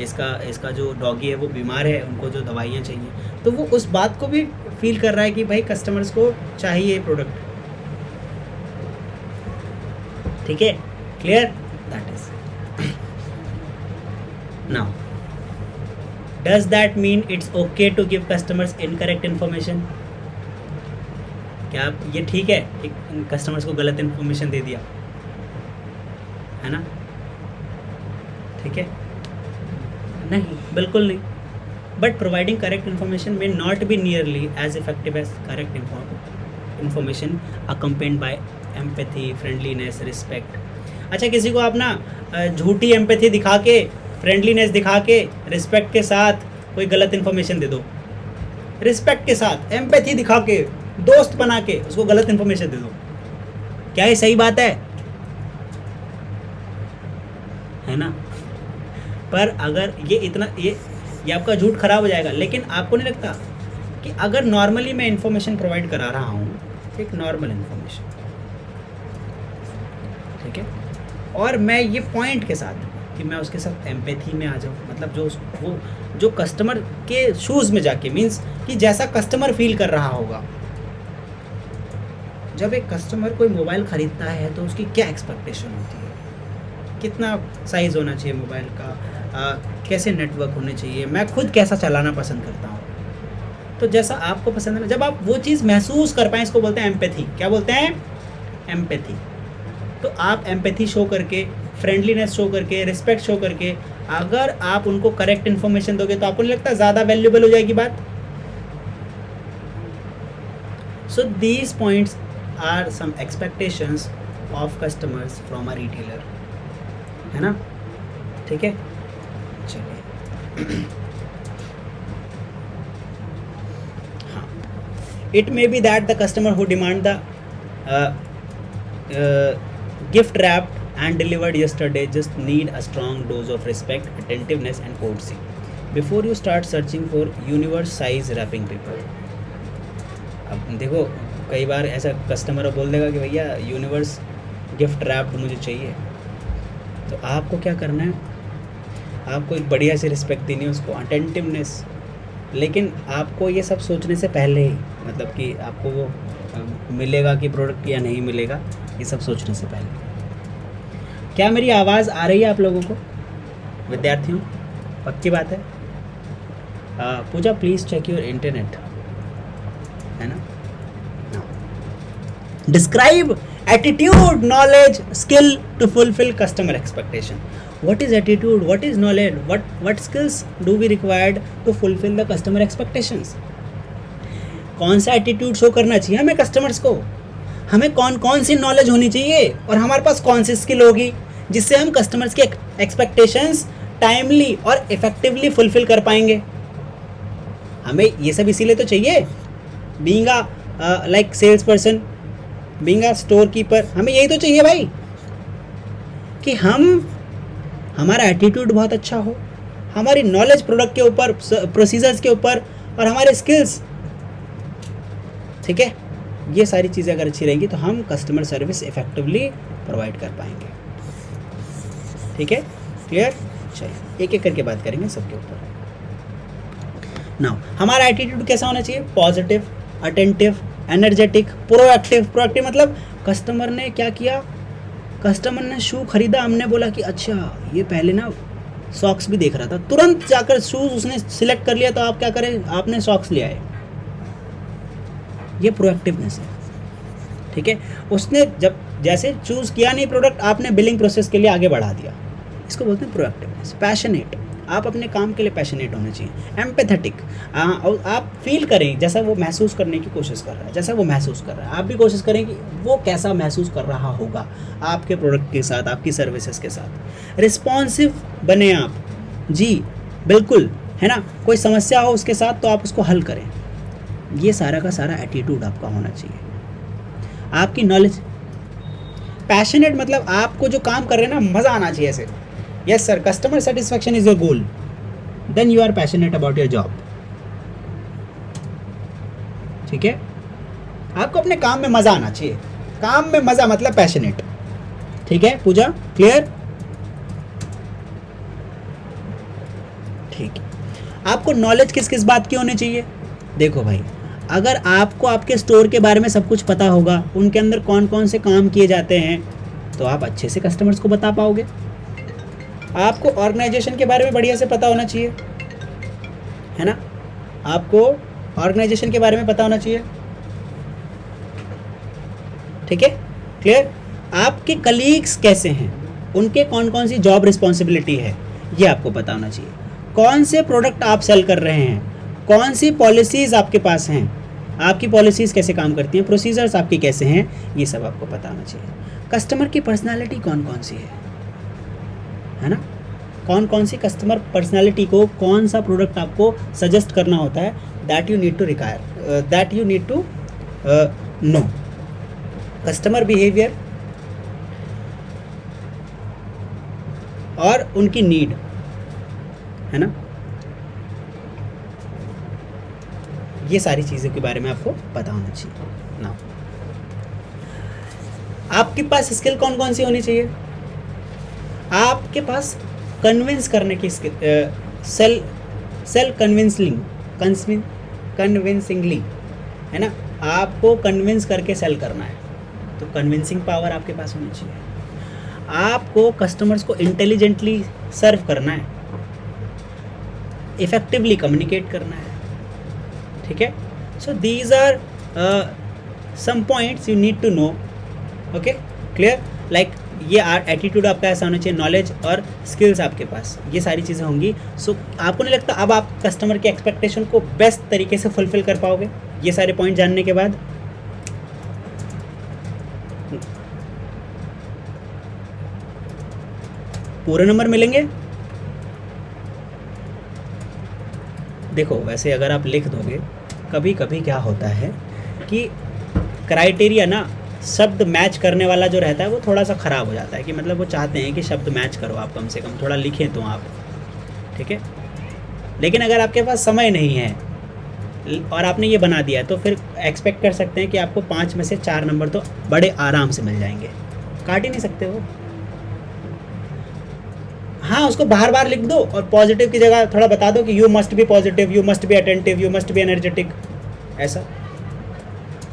इसका जो डॉगी है वो बीमार है, उनको जो दवाइयाँ चाहिए, तो वो उस बात को भी फील कर रहा है कि भाई कस्टमर्स को चाहिए प्रोडक्ट, ठीक है, clear. That is now does that mean it's okay to give customers incorrect information. क्या ये ठीक है कि कस्टमर्स को गलत इन्फॉर्मेशन दे दिया, है ना, ठीक है, नहीं बिल्कुल नहीं। But providing correct information may not be nearly as effective as correct information accompanied by empathy, friendliness, respect. अच्छा, किसी को आप ना झूठी एम्पैथी दिखा के, फ्रेंडलीनेस दिखा के, रिस्पेक्ट के साथ कोई गलत इन्फॉर्मेशन दे दो, रिस्पेक्ट के साथ एम्पैथी दिखा के, दोस्त बना के उसको गलत इन्फॉर्मेशन दे दो, क्या ये सही बात है ना। पर अगर ये आपका झूठ खराब हो जाएगा। लेकिन आपको नहीं लगता कि अगर नॉर्मली मैं इन्फॉर्मेशन प्रोवाइड करा रहा हूँ, एक नॉर्मल इन्फॉर्मेशन, ठीक है, और मैं ये पॉइंट के साथ कि मैं उसके साथ एम्पैथी में आ जाऊँ, मतलब वो जो कस्टमर के शूज़ में जाके, मीन्स कि जैसा कस्टमर फील कर रहा होगा। जब एक कस्टमर कोई मोबाइल ख़रीदता है तो उसकी क्या एक्सपेक्टेशन होती है, कितना साइज़ होना चाहिए मोबाइल का, कैसे नेटवर्क होने चाहिए, मैं खुद कैसा चलाना पसंद करता हूँ। तो जैसा आपको पसंद है ना, जब आप वो चीज़ महसूस कर पाएँ, इसको बोलते हैं एम्पैथी। क्या बोलते हैं? एम्पैथी। तो आप एम्पैथी शो करके, फ्रेंडलीनेस शो करके, रिस्पेक्ट शो करके अगर आप उनको करेक्ट इन्फॉर्मेशन दोगे तो आपको नहीं लगता ज़्यादा वैल्यूएबल हो जाएगी बात। So these points are some expectations of customers from a retailer, है ना? ठीक है, चलिए। हाँ, it may be that the customer who demand the gift wrapped and delivered yesterday just need a strong dose of respect, attentiveness and courtesy before you start searching for universe size wrapping paper. अब देखो, कई बार ऐसा customer बोल देगा कि भैया universe gift wrapped मुझे चाहिए, तो आपको क्या करना है? आपको एक बढ़िया सी रिस्पेक्ट देनी है उसको, अटेंटिवनेस। लेकिन आपको ये सब सोचने से पहले ही, मतलब कि आपको वो मिलेगा कि प्रोडक्ट या नहीं मिलेगा, ये सब सोचने से पहले। क्या मेरी आवाज़ आ रही है आप लोगों को, विद्यार्थियों? पक्की बात है? Pooja please check your internet, है ना? Describe attitude, knowledge, skill to fulfil customer expectation. What is attitude? What is knowledge? What skills do we required to fulfill the customer expectations? कौन सा एटीट्यूड शो करना चाहिए हमें कस्टमर्स को, हमें कौन कौन सी नॉलेज होनी चाहिए और हमारे पास कौन सी स्किल होगी जिससे हम कस्टमर्स के एक्सपेक्टेशंस टाइमली और इफेक्टिवली फुलफिल कर पाएंगे। हमें ये सब इसीलिए तो चाहिए, being a like sales person, being a store keeper, हमें यही तो चाहिए भाई कि हमारा एटीट्यूड बहुत अच्छा हो, हमारी नॉलेज प्रोडक्ट के ऊपर, प्रोसीजर्स के ऊपर, और हमारे स्किल्स, ठीक है, ये सारी चीज़ें अगर अच्छी रहेंगी तो हम कस्टमर सर्विस इफेक्टिवली प्रोवाइड कर पाएंगे। ठीक है, क्लियर? चलिए एक एक करके बात करेंगे सबके ऊपर। नाउ हमारा एटीट्यूड कैसा होना चाहिए? Positive, attentive, energetic, proactive. Proactive मतलब कस्टमर ने क्या किया, कस्टमर ने शू खरीदा, हमने बोला कि अच्छा ये पहले ना सॉक्स भी देख रहा था, तुरंत जाकर शूज़ उसने सिलेक्ट कर लिया, तो आप क्या करें, आपने सॉक्स लिया है, ये प्रोएक्टिवनेस है। ठीक है, उसने जब जैसे चूज़ किया नहीं प्रोडक्ट, आपने बिलिंग प्रोसेस के लिए आगे बढ़ा दिया, इसको बोलते हैं प्रोएक्टिवनेस। पैशनेट, आप अपने काम के लिए पैशनेट होने चाहिए। एम्पैथेटिक, आप फील करें जैसा वो महसूस करने की कोशिश कर रहा है, जैसा वो महसूस कर रहा है आप भी कोशिश करें कि वो कैसा महसूस कर रहा होगा आपके प्रोडक्ट के साथ, आपकी सर्विसेज के साथ। रिस्पॉन्सिव बने आप, जी बिल्कुल, है ना, कोई समस्या हो उसके साथ तो आप उसको हल करें, ये सारा का सारा एटीट्यूड आपका होना चाहिए। आपकी नॉलेज, पैशनेट मतलब आपको जो काम कर रहे हैं ना मज़ा आना चाहिए ऐसे। Yes sir, customer satisfaction is your goal, then you are passionate about your job. ठीक है, आपको अपने काम में मज़ा आना चाहिए, काम में मज़ा मतलब पैशनेट। ठीक है पूजा, क्लियर? ठीक है, आपको नॉलेज किस किस बात की होनी चाहिए? देखो भाई, अगर आपको आपके स्टोर के बारे में सब कुछ पता होगा, उनके अंदर कौन कौन से काम किए जाते हैं, तो आप अच्छे से कस्टमर्स को बता पाओगे। आपको ऑर्गेनाइजेशन के बारे में बढ़िया से पता होना चाहिए, है ना, आपको ऑर्गेनाइजेशन के बारे में पता होना चाहिए। ठीक है, क्लियर? आपके कलीग्स कैसे हैं, उनके कौन कौन सी जॉब रिस्पॉन्सिबिलिटी है, ये आपको पता होना चाहिए। कौन से प्रोडक्ट आप सेल कर रहे हैं, कौन सी पॉलिसीज़ आपके पास हैं, आपकी पॉलिसीज़ कैसे काम करती हैं, प्रोसीजर्स आपकी कैसे हैं, ये सब आपको पता होना चाहिए। कस्टमर की पर्सनालिटी कौन कौन सी है ना, कौन कौन सी कस्टमर पर्सनालिटी को कौन सा प्रोडक्ट आपको सजेस्ट करना होता है, that you need to require, that you need to know. Customer behaviour और उनकी नीड, है ना, ये सारी चीज़ों के बारे में आपको पता होना चाहिए ना। आपके पास स्किल कौन कौन सी होनी चाहिए? आपके पास कन्विंस करने की सेल कन्विंसिंगली, है ना, आपको कन्विंस करके सेल करना है, तो कन्विंसिंग पावर आपके पास होनी चाहिए। आपको कस्टमर्स को इंटेलिजेंटली सर्व करना है, इफेक्टिवली कम्युनिकेट करना है, ठीक है। So these are some points you need to know, okay, clear. Like ये एटीट्यूड आपका ऐसा होना चाहिए, नॉलेज और स्किल्स आपके पास, ये सारी चीज़ें होंगी। सो आपको नहीं लगता अब आप कस्टमर के एक्सपेक्टेशन को बेस्ट तरीके से फुलफिल कर पाओगे ये सारे पॉइंट जानने के बाद? पूरे नंबर मिलेंगे? देखो वैसे अगर आप लिख दोगे, कभी कभी क्या होता है कि क्राइटेरिया ना, शब्द मैच करने वाला जो रहता है वो थोड़ा सा ख़राब हो जाता है, कि मतलब वो चाहते हैं कि शब्द मैच करो, आप कम से कम थोड़ा लिखें तो आप, ठीक है। लेकिन अगर आपके पास समय नहीं है और आपने ये बना दिया है, तो फिर एक्सपेक्ट कर सकते हैं कि आपको 5 में से 4 नंबर तो बड़े आराम से मिल जाएंगे, काट ही नहीं सकते हो। हाँ, उसको बार बार लिख दो और पॉजिटिव की जगह थोड़ा बता दो कि you must be positive, you must be attentive, you must be energetic, ऐसा,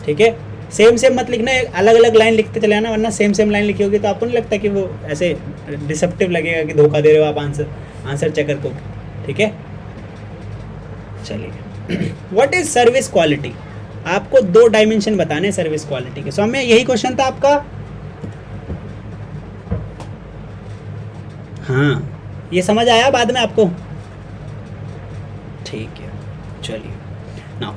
ठीक है। सेम मत लिखना, अलग अलग लाइन लिखते चले आना, वरना सेम लाइन लिखी होगी तो आपको नहीं लगता कि वो ऐसे डिसेप्टिव लगेगा कि धोखा दे रहे हो आप आंसर चेकर को, ठीक है। चलिए, व्हाट इज सर्विस क्वालिटी? आपको 2 डायमेंशन बताने सर्विस क्वालिटी के। सौम्य यही क्वेश्चन था आपका? हाँ, ये समझ आया बाद में आपको? ठीक है, चलिए now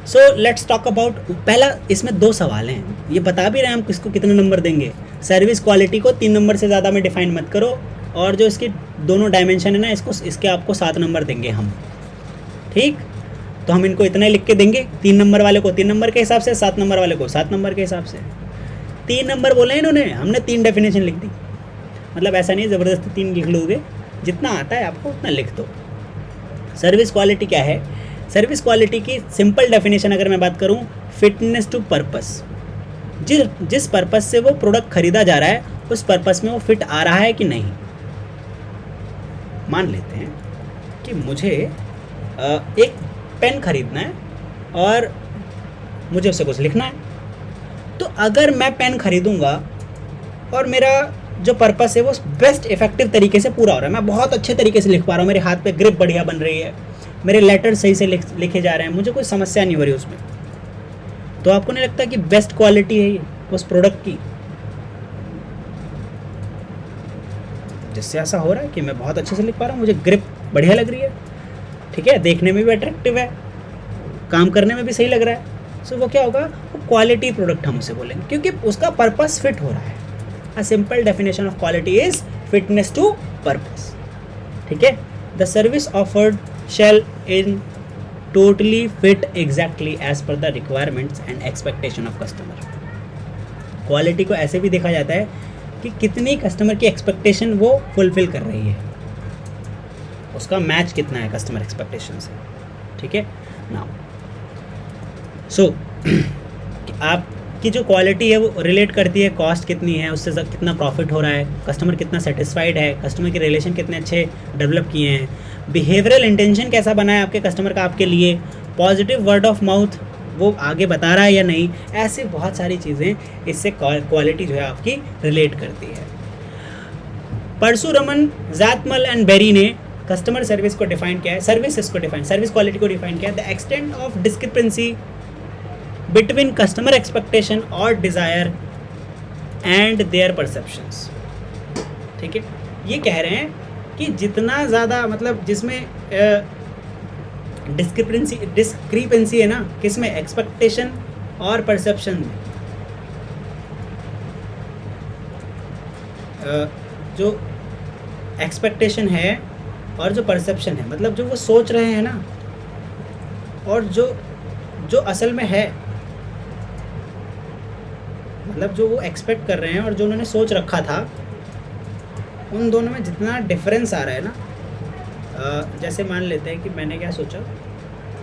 so let's talk about, पहला इसमें 2 सवाल हैं, ये बता भी रहे हैं हम किसको कितने नंबर देंगे। सर्विस क्वालिटी को 3 नंबर से ज़्यादा में डिफाइन मत करो, और जो इसकी दोनों डायमेंशन है ना, इसके आपको 7 नंबर देंगे हम, ठीक। तो हम इनको इतना ही लिख के देंगे, 3 नंबर वाले को 3 नंबर के हिसाब से, 7 नंबर वाले को 7 नंबर के हिसाब से। 3 नंबर बोले इन्होंने, हमने 3 डेफिनेशन लिख दी, मतलब ऐसा नहीं ज़बरदस्ती 3 लिख लोगे, जितना आता है आपको उतना लिख दो। सर्विस क्वालिटी क्या है? सर्विस क्वालिटी की सिंपल डेफिनेशन अगर मैं बात करूं, फिटनेस टू पर्पस, जिस पर्पस से वो प्रोडक्ट खरीदा जा रहा है उस पर्पस में वो फिट आ रहा है कि नहीं। मान लेते हैं कि मुझे एक पेन खरीदना है और मुझे उससे कुछ लिखना है, तो अगर मैं पेन खरीदूंगा और मेरा जो पर्पस है वो बेस्ट इफेक्टिव तरीके से पूरा हो रहा है, मैं बहुत अच्छे तरीके से लिख पा रहा हूँ, मेरे हाथ पे ग्रिप बढ़िया बन रही है, मेरे लेटर सही से लिखे जा रहे हैं, मुझे कोई समस्या नहीं हो रही उसमें, तो आपको नहीं लगता कि बेस्ट क्वालिटी है ये उस प्रोडक्ट की? जिससे ऐसा हो रहा है कि मैं बहुत अच्छे से लिख पा रहा हूँ, मुझे ग्रिप बढ़िया लग रही है, ठीक है, देखने में भी अट्रैक्टिव है, काम करने में भी सही लग रहा है, सो वो क्या होगा, वो क्वालिटी प्रोडक्ट हम उसे बोलेंगे, क्योंकि उसका पर्पस फिट हो रहा है। A simple definition of quality is fitness to purpose, ठीक है। The service offered shall in totally fit exactly as per the requirements and expectation of customer. Quality को ऐसे भी देखा जाता है कि कितनी कस्टमर की एक्सपेक्टेशन वो फुलफिल कर रही है, उसका मैच कितना है कस्टमर एक्सपेक्टेशन से, ठीक है। नाउ सो आपकी जो क्वालिटी है वो रिलेट करती है कॉस्ट कितनी है, उससे कितना प्रॉफिट हो रहा है, कस्टमर कितना सेटिस्फाइड है, कस्टमर के रिलेशन कितने अच्छे डेवलप किए हैं, बिहेवियरल इंटेंशन कैसा बना है आपके कस्टमर का आपके लिए, पॉजिटिव वर्ड ऑफ माउथ वो आगे बता रहा है या नहीं, ऐसे बहुत सारी चीज़ें इससे क्वालिटी जो है आपकी रिलेट करती है। परशुरमन, ज़ातमल एंड बेरी ने कस्टमर सर्विस को डिफाइन किया है, सर्विस क्वालिटी को डिफाइन किया है, the extent of discrepancy between customer expectation और डिज़ायर एंड देयर परसेप्शंस, ठीक है। ये कह रहे हैं कि जितना ज़्यादा मतलब जिसमें डिस्क्रिपेंसी है ना, किसमें, एक्सपेक्टेशन और परसेप्शन में, जो एक्सपेक्टेशन है और जो परसेप्शन है, मतलब जो वो सोच रहे हैं ना और जो असल में है, मतलब जो वो एक्सपेक्ट कर रहे हैं और जो उन्होंने सोच रखा था, उन दोनों में जितना डिफरेंस आ रहा है ना, जैसे मान लेते हैं कि मैंने क्या सोचा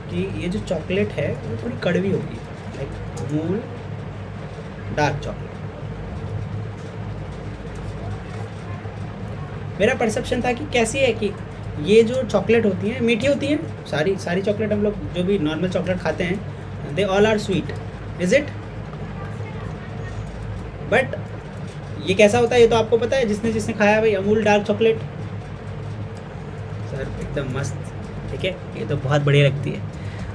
कि ये जो चॉकलेट है वो थोड़ी कड़वी होगी, लाइक अमूल डार्क चॉकलेट, मेरा परसेप्शन था कि कैसी है कि ये जो चॉकलेट होती हैं मीठी होती हैं, सारी सारी चॉकलेट हम लोग जो भी नॉर्मल चॉकलेट खाते हैं, they all are sweet, is it? But ये कैसा होता है ये तो आपको पता है, जिसने जिसने खाया भाई अमूल डार्क चॉकलेट, सर एकदम मस्त, ठीक है, ये तो बहुत बढ़िया लगती है।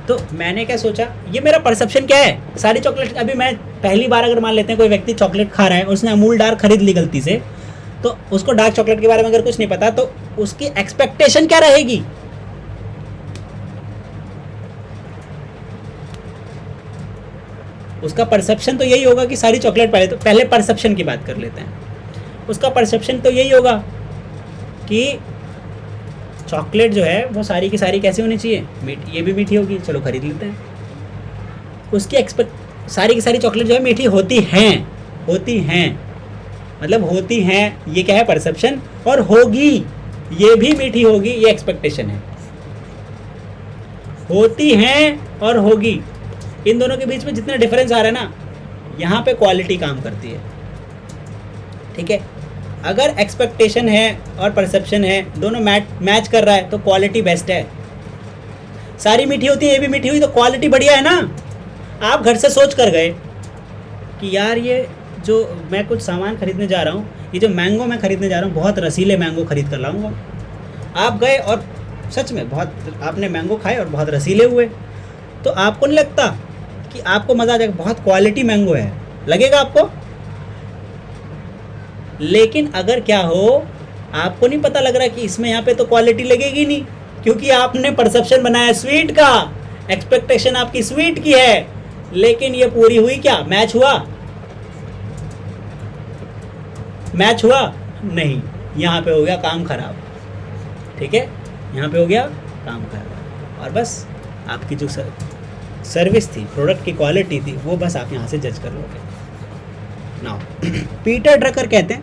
तो मैंने क्या सोचा, ये मेरा परसेप्शन क्या है, सारी चॉकलेट, अभी मैं पहली बार अगर मान लेते हैं कोई व्यक्ति चॉकलेट खा रहा है, उसने अमूल डार्क खरीद ली गलती से, तो उसको डार्क चॉकलेट के बारे में अगर कुछ नहीं पता तो उसकी एक्सपेक्टेशन क्या रहेगी? उसका परसेप्शन तो यही होगा कि सारी चॉकलेट, पहले परसेप्शन की बात कर लेते हैं। उसका परसेप्शन तो यही होगा कि चॉकलेट जो है वो सारी की सारी कैसी होनी चाहिए, मीठी, ये भी मीठी होगी, चलो खरीद लेते हैं। उसकी सारी की सारी चॉकलेट जो है मीठी होती हैं, मतलब होती हैं, ये क्या है, परसेप्शन, और होगी, ये भी मीठी होगी, ये एक्सपेक्टेशन है। होती हैं और होगी, इन दोनों के बीच में जितना डिफरेंस आ रहा है ना, यहाँ पे क्वालिटी काम करती है, ठीक है। अगर एक्सपेक्टेशन है और परसेप्शन है, दोनों मैच कर रहा है तो क्वालिटी बेस्ट है। सारी मीठी होती है, ये भी मीठी हुई, तो क्वालिटी बढ़िया है ना। आप घर से सोच कर गए कि यार ये जो मैं कुछ सामान खरीदने जा रहा हूँ, ये जो मैंगो मैं खरीदने जा रहा हूँ, बहुत रसीले मैंगो खरीद कर लाऊंगा। आप गए और सच में बहुत आपने मैंगो खाए और बहुत रसीले हुए, तो आपको नहीं लगता कि आपको मज़ा आ जाएगा, बहुत क्वालिटी मैंगो है, लगेगा आपको। लेकिन अगर क्या हो, आपको नहीं पता लग रहा कि इसमें यहाँ पे तो क्वालिटी लगेगी नहीं, क्योंकि आपने परसेप्शन बनाया स्वीट का, एक्सपेक्टेशन आपकी स्वीट की है, लेकिन ये पूरी हुई क्या, मैच हुआ? मैच हुआ नहीं, यहाँ पे हो गया काम खराब, ठीक है, यहाँ पे हो गया काम खराब। और बस आपकी जो सर्विस थी, प्रोडक्ट की क्वालिटी थी, वो बस आप यहाँ से जज कर लोगे। नाउ पीटर ड्रकर कहते हैं,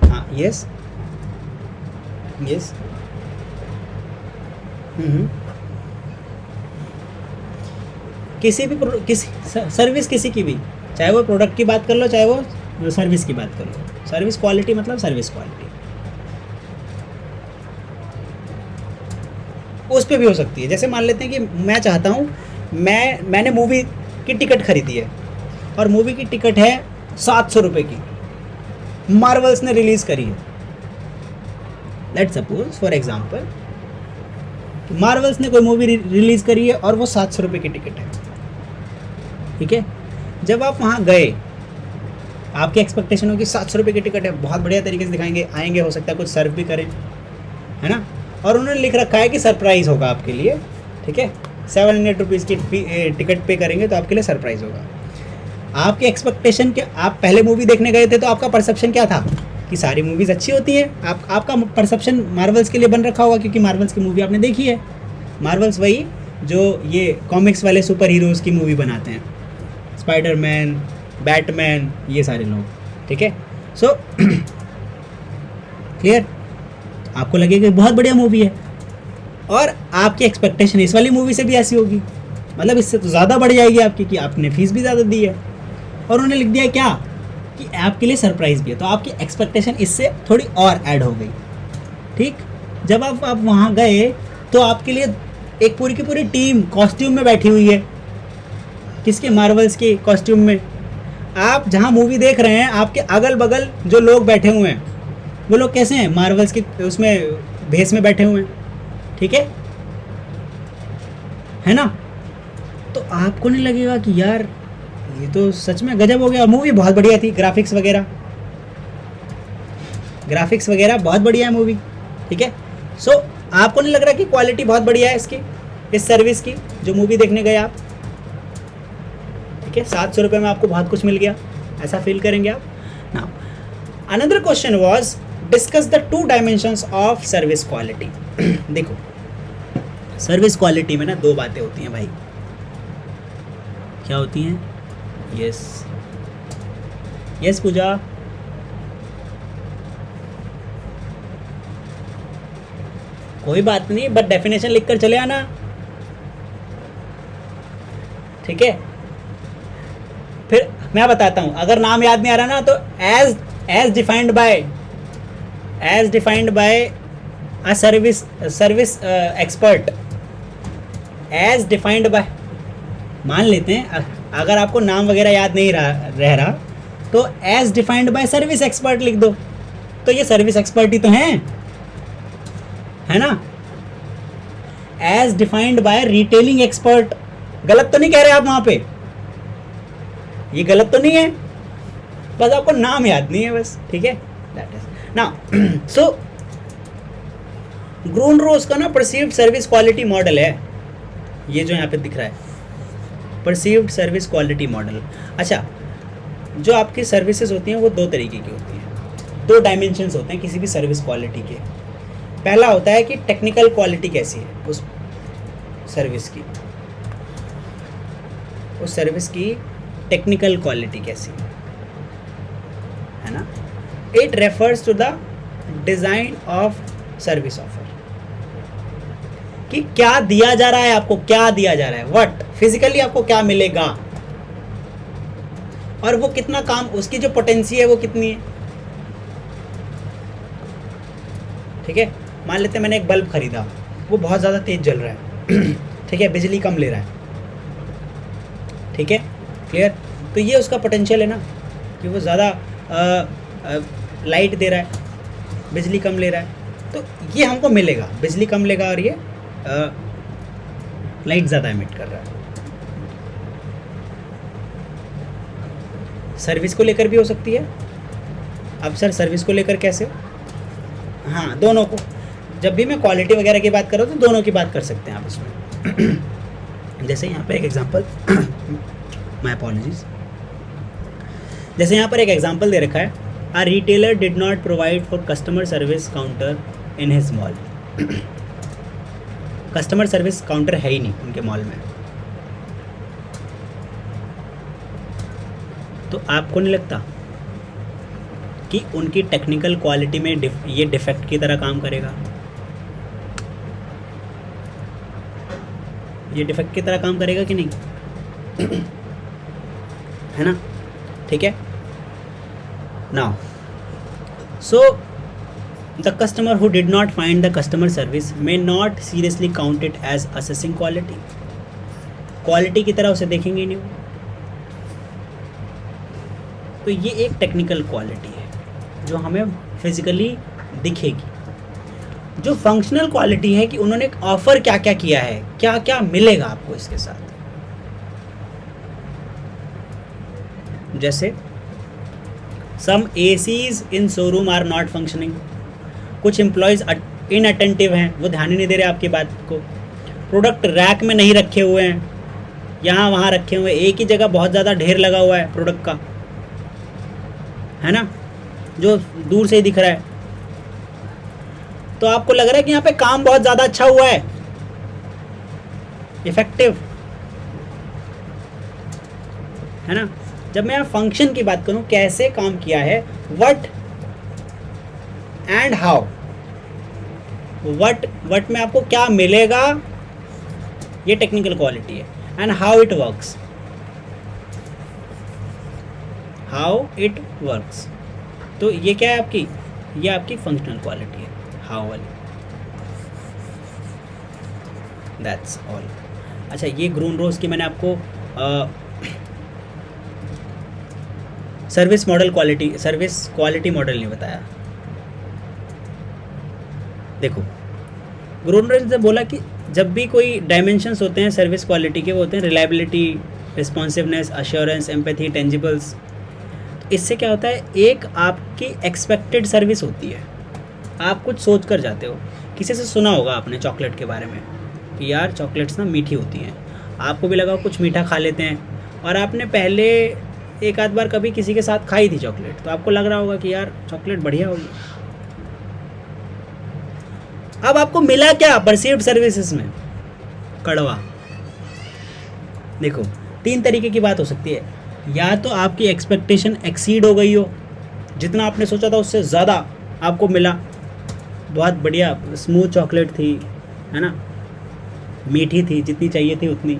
हाँ, यस यस, किसी भी सर्विस, किसी की भी, चाहे वो प्रोडक्ट की बात कर लो, चाहे वो सर्विस की बात कर लो, सर्विस क्वालिटी मतलब सर्विस क्वालिटी उस पे भी हो सकती है। जैसे मान लेते हैं कि मैं चाहता हूँ, मैंने मूवी की टिकट खरीदी है और मूवी की टिकट है 700 रुपये की, मार्वल्स ने रिलीज़ करी है। Let's suppose for example Marvels ने कोई मूवी रिलीज़ करी है और वो 700 रुपये की टिकट है, ठीक है। जब आप वहाँ गए, आपकी एक्सपेक्टेशन होगी 700 रुपये की टिकट है, बहुत बढ़िया तरीके से दिखाएंगे, आएंगे, हो सकता है कुछ सर्व भी करें, है ना, और उन्होंने लिख रखा है कि सरप्राइज़ होगा आपके लिए, ठीक है, 700 रुपीज़ की टिकट पे करेंगे तो आपके लिए सरप्राइज़ होगा। आपके एक्सपेक्टेशन के, आप पहले मूवी देखने गए थे तो आपका परसेप्शन क्या था कि सारी मूवीज़ अच्छी होती हैं, आपका परसेप्शन मार्वल्स के लिए बन रखा होगा, क्योंकि मार्वल्स की मूवी आपने देखी है। मार्वल्स वही जो ये कॉमिक्स वाले सुपर हीरोज़ की मूवी बनाते हैं, स्पाइडरमैन, बैटमैन, ये सारे लोग, ठीक है। सो क्लियर, आपको लगेगा बहुत बढ़िया मूवी है, और आपकी एक्सपेक्टेशन इस वाली मूवी से भी ऐसी होगी, मतलब इससे तो ज़्यादा बढ़ जाएगी आपकी, कि आपने फीस भी ज़्यादा दी है, और उन्होंने लिख दिया क्या कि आपके लिए सरप्राइज़ भी है, तो आपकी एक्सपेक्टेशन इससे थोड़ी और ऐड हो गई, ठीक। जब आप वहाँ गए तो आपके लिए एक पूरी की पूरी टीम कॉस्ट्यूम में बैठी हुई है, किसके, मार्वल्स के कॉस्ट्यूम में। आप जहाँ मूवी देख रहे हैं, आपके अगल बगल जो लोग बैठे हुए हैं, वो लोग कैसे हैं, मार्वल्स के उसमें भेस में बैठे हुए हैं, ठीक है ना। तो आपको नहीं लगेगा कि यार ये तो सच में गजब हो गया, और मूवी बहुत बढ़िया थी, ग्राफिक्स वगैरह बहुत बढ़िया है मूवी, ठीक है। सो आपको नहीं लग रहा कि क्वालिटी बहुत बढ़िया है इसकी, इस सर्विस की, जो मूवी देखने गए आप, ठीक है, 700 रुपये में आपको बहुत कुछ मिल गया, ऐसा फील करेंगे आप। Now another question was discuss the 2 dimensions of service quality. देखो, सर्विस क्वालिटी में ना 2 बातें होती हैं भाई, क्या होती हैं, यस पूजा, कोई बात नहीं, बट डेफिनेशन लिख कर चले आना, ठीक है। फिर मैं बताता हूँ, अगर नाम याद नहीं आ रहा ना तो as defined by as defined by a service expert, as defined by, मान लेते हैं अगर आपको नाम वगैरह याद नहीं रह रहा तो as defined by service expert लिख दो, तो ये सर्विस एक्सपर्ट ही तो है ना। As defined by retailing expert, गलत तो नहीं कह रहे आप वहां पे, ये गलत तो नहीं है, बस आपको नाम याद नहीं है बस, ठीक है। दैट इज नाउ सो ग्रून रोज का ना परसीव्ड सर्विस क्वालिटी मॉडल है, ये जो यहाँ पे दिख रहा है परसीव्ड सर्विस क्वालिटी मॉडल। अच्छा, जो आपकी सर्विसेज होती हैं वो दो तरीके की होती हैं, दो डायमेंशंस होते हैं किसी भी सर्विस क्वालिटी के। पहला होता है कि टेक्निकल क्वालिटी कैसी है उस सर्विस की टेक्निकल क्वालिटी कैसी है ना। It refers to the design of service offer, कि क्या दिया जा रहा है आपको, क्या दिया जा रहा है, व्हाट फिजिकली आपको क्या मिलेगा और वो कितना काम, उसकी जो पोटेंसी है वो कितनी है, ठीक है। मान लेते हैं मैंने एक बल्ब खरीदा, वो बहुत ज़्यादा तेज जल रहा है ठीक है, बिजली कम ले रहा है, ठीक है, क्लियर। तो ये उसका पोटेंशियल है ना कि वो ज़्यादा लाइट दे रहा है, बिजली कम ले रहा है, तो ये हमको मिलेगा, बिजली कम लेगा और ये लाइट ज़्यादा एमिट कर रहा है। सर्विस को लेकर भी हो सकती है। अब सर सर्विस को लेकर कैसे? हाँ, दोनों को, जब भी मैं क्वालिटी वगैरह की बात कर रहा हूँ तो दोनों की बात कर सकते हैं आप इसमें। जैसे यहाँ पर एक एग्जांपल माय अपॉलॉजीज, जैसे यहाँ पर एक एग्जांपल दे रखा है, a retailer did not provide for customer service counter in his mall. Customer service counter है ही नहीं उनके मॉल में, तो आपको नहीं लगता कि उनकी टेक्निकल क्वालिटी में ये डिफेक्ट की तरह काम करेगा? ये डिफेक्ट की तरह काम करेगा कि नहीं है ना, ठीक है। Now so the customer who did not find the customer service may not seriously count it as assessing quality, quality की तरह उसे देखेंगे नहीं वो। तो ये एक टेक्निकल क्वालिटी है जो हमें फिजिकली दिखेगी। जो फंक्शनल क्वालिटी है कि उन्होंने एक ऑफर क्या क्या किया है, क्या क्या मिलेगा आपको इसके साथ। जैसे some ACs in showroom are not functioning, कुछ एम्प्लॉयज़ इनअटेंटिव हैं, वो ध्यान ही नहीं दे रहे आपकी बात को। प्रोडक्ट रैक में नहीं रखे हुए हैं, यहाँ वहाँ रखे हुए, एक ही जगह बहुत ज़्यादा ढेर लगा हुआ है प्रोडक्ट का, है ना, जो दूर से ही दिख रहा है। तो आपको लग रहा है कि यहाँ पे काम बहुत ज़्यादा अच्छा हुआ है, इफेक्टिव, है ना। जब मैं यहाँ फंक्शन की बात करूँ, कैसे काम किया है, व्हाट एंड हाउ, व्हाट में आपको क्या मिलेगा, ये टेक्निकल क्वालिटी है। And how it works, how it works, तो ये क्या है आपकी, ये आपकी फंक्शनल क्वालिटी है, हाउ वाली। That's all. अच्छा, ये ग्रून रोज की मैंने आपको सर्विस क्वालिटी मॉडल नहीं बताया। देखो, ग्रून रोज ने बोला कि जब भी कोई डायमेंशंस होते हैं सर्विस क्वालिटी के, वो होते हैं रिलायबिलिटी, रिस्पॉन्सिवनेस, अश्योरेंस, एम्पैथी, टेंजिबल्स। इससे क्या होता है, एक आपकी एक्सपेक्टेड सर्विस होती है, आप कुछ सोच कर जाते हो। किसी से सुना होगा आपने चॉकलेट के बारे में कि यार चॉकलेट्स ना मीठी होती हैं, आपको भी लगा कुछ मीठा खा लेते हैं, और आपने पहले एक आध बार कभी किसी के साथ खाई थी चॉकलेट, तो आपको लग रहा होगा कि यार चॉकलेट बढ़िया होगी। अब आपको मिला क्या परसीव्ड सर्विसेज में? कड़वा। देखो, तीन तरीके की बात हो सकती है, या तो आपकी एक्सपेक्टेशन एक्सीड हो गई हो, जितना आपने सोचा था उससे ज़्यादा आपको मिला, बहुत बढ़िया स्मूथ चॉकलेट थी, है ना, मीठी थी, जितनी चाहिए थी उतनी,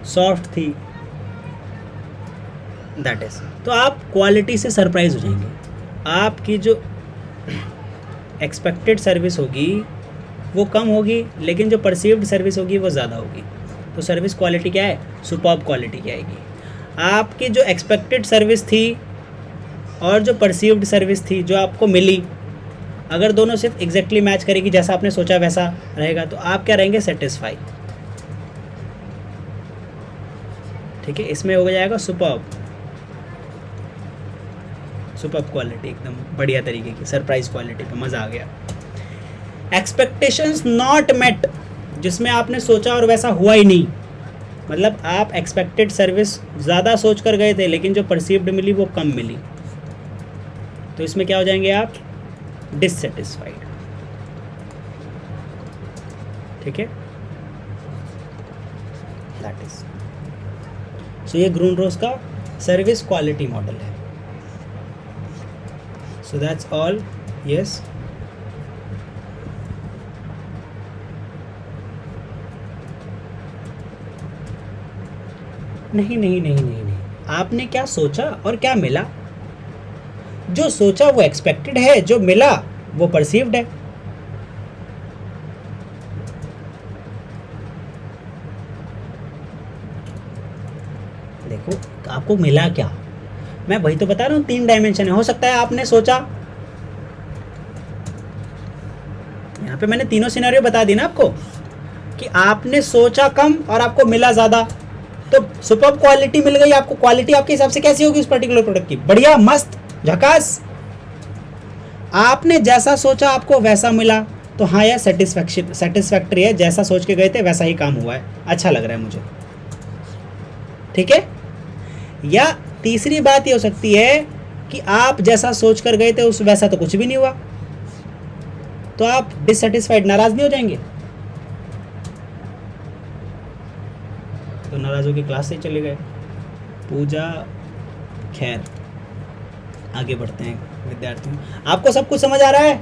सॉफ्ट थी, दैट इज़, तो आप क्वालिटी से सरप्राइज हो जाएंगे। आपकी जो एक्सपेक्टेड सर्विस होगी वो कम होगी, लेकिन जो परसीव्ड सर्विस होगी वो ज़्यादा होगी। तो सर्विस क्वालिटी क्या है? सुपर्ब क्वालिटी की आएगी। आपकी जो एक्सपेक्टेड सर्विस थी और जो परसीव्ड सर्विस थी जो आपको मिली, अगर दोनों सिर्फ एग्जैक्टली मैच करेगी, जैसा आपने सोचा वैसा रहेगा, तो आप क्या रहेंगे? सेटिस्फाई। ठीक है, इसमें हो जाएगा सुपर्ब क्वालिटी, एकदम बढ़िया तरीके की सरप्राइज क्वालिटी पे मज़ा आ गया। एक्सपेक्टेशंस नॉट मेट, जिसमें आपने सोचा और वैसा हुआ ही नहीं, मतलब आप एक्सपेक्टेड सर्विस ज़्यादा सोच कर गए थे लेकिन जो परसीव्ड मिली वो कम मिली, तो इसमें क्या हो जाएंगे आप? डिससेटिस्फाइड। ठीक है, दैट इज सो ये ग्रूनरोस का सर्विस क्वालिटी मॉडल है। So that's all. यस, नहीं, आपने क्या सोचा और क्या मिला? जो सोचा वो एक्सपेक्टेड है, जो मिला वो परसीव्ड है। देखो आपको मिला क्या, मैं वही तो बता रहा हूँ, 3 डायमेंशन है। हो सकता है आपने सोचा, यहाँ पे मैंने तीनों सिनेरियो बता दी ना आपको, कि आपने सोचा कम और आपको मिला ज़्यादा, तो सुपर्ब क्वालिटी मिल गई आपको। क्वालिटी आपके हिसाब से कैसी होगी उस पर्टिकुलर प्रोडक्ट की? बढ़िया, मस्त, झकास। आपने जैसा सोचा आपको वैसा मिला, तो हाँ यार सेटिस्फैक्टरी है, जैसा सोच के गए थे वैसा ही काम हुआ है, अच्छा लग रहा है मुझे। ठीक है, या तीसरी बात ये हो सकती है कि आप जैसा सोच कर गए थे उस वैसा तो कुछ भी नहीं हुआ, तो आप डिससेटिस्फाइड, नाराज नहीं हो जाएंगे? तो नाराज होकर क्लास से चले गए। पूजा, खैर आगे बढ़ते हैं विद्यार्थियों। आपको सब कुछ समझ आ रहा है?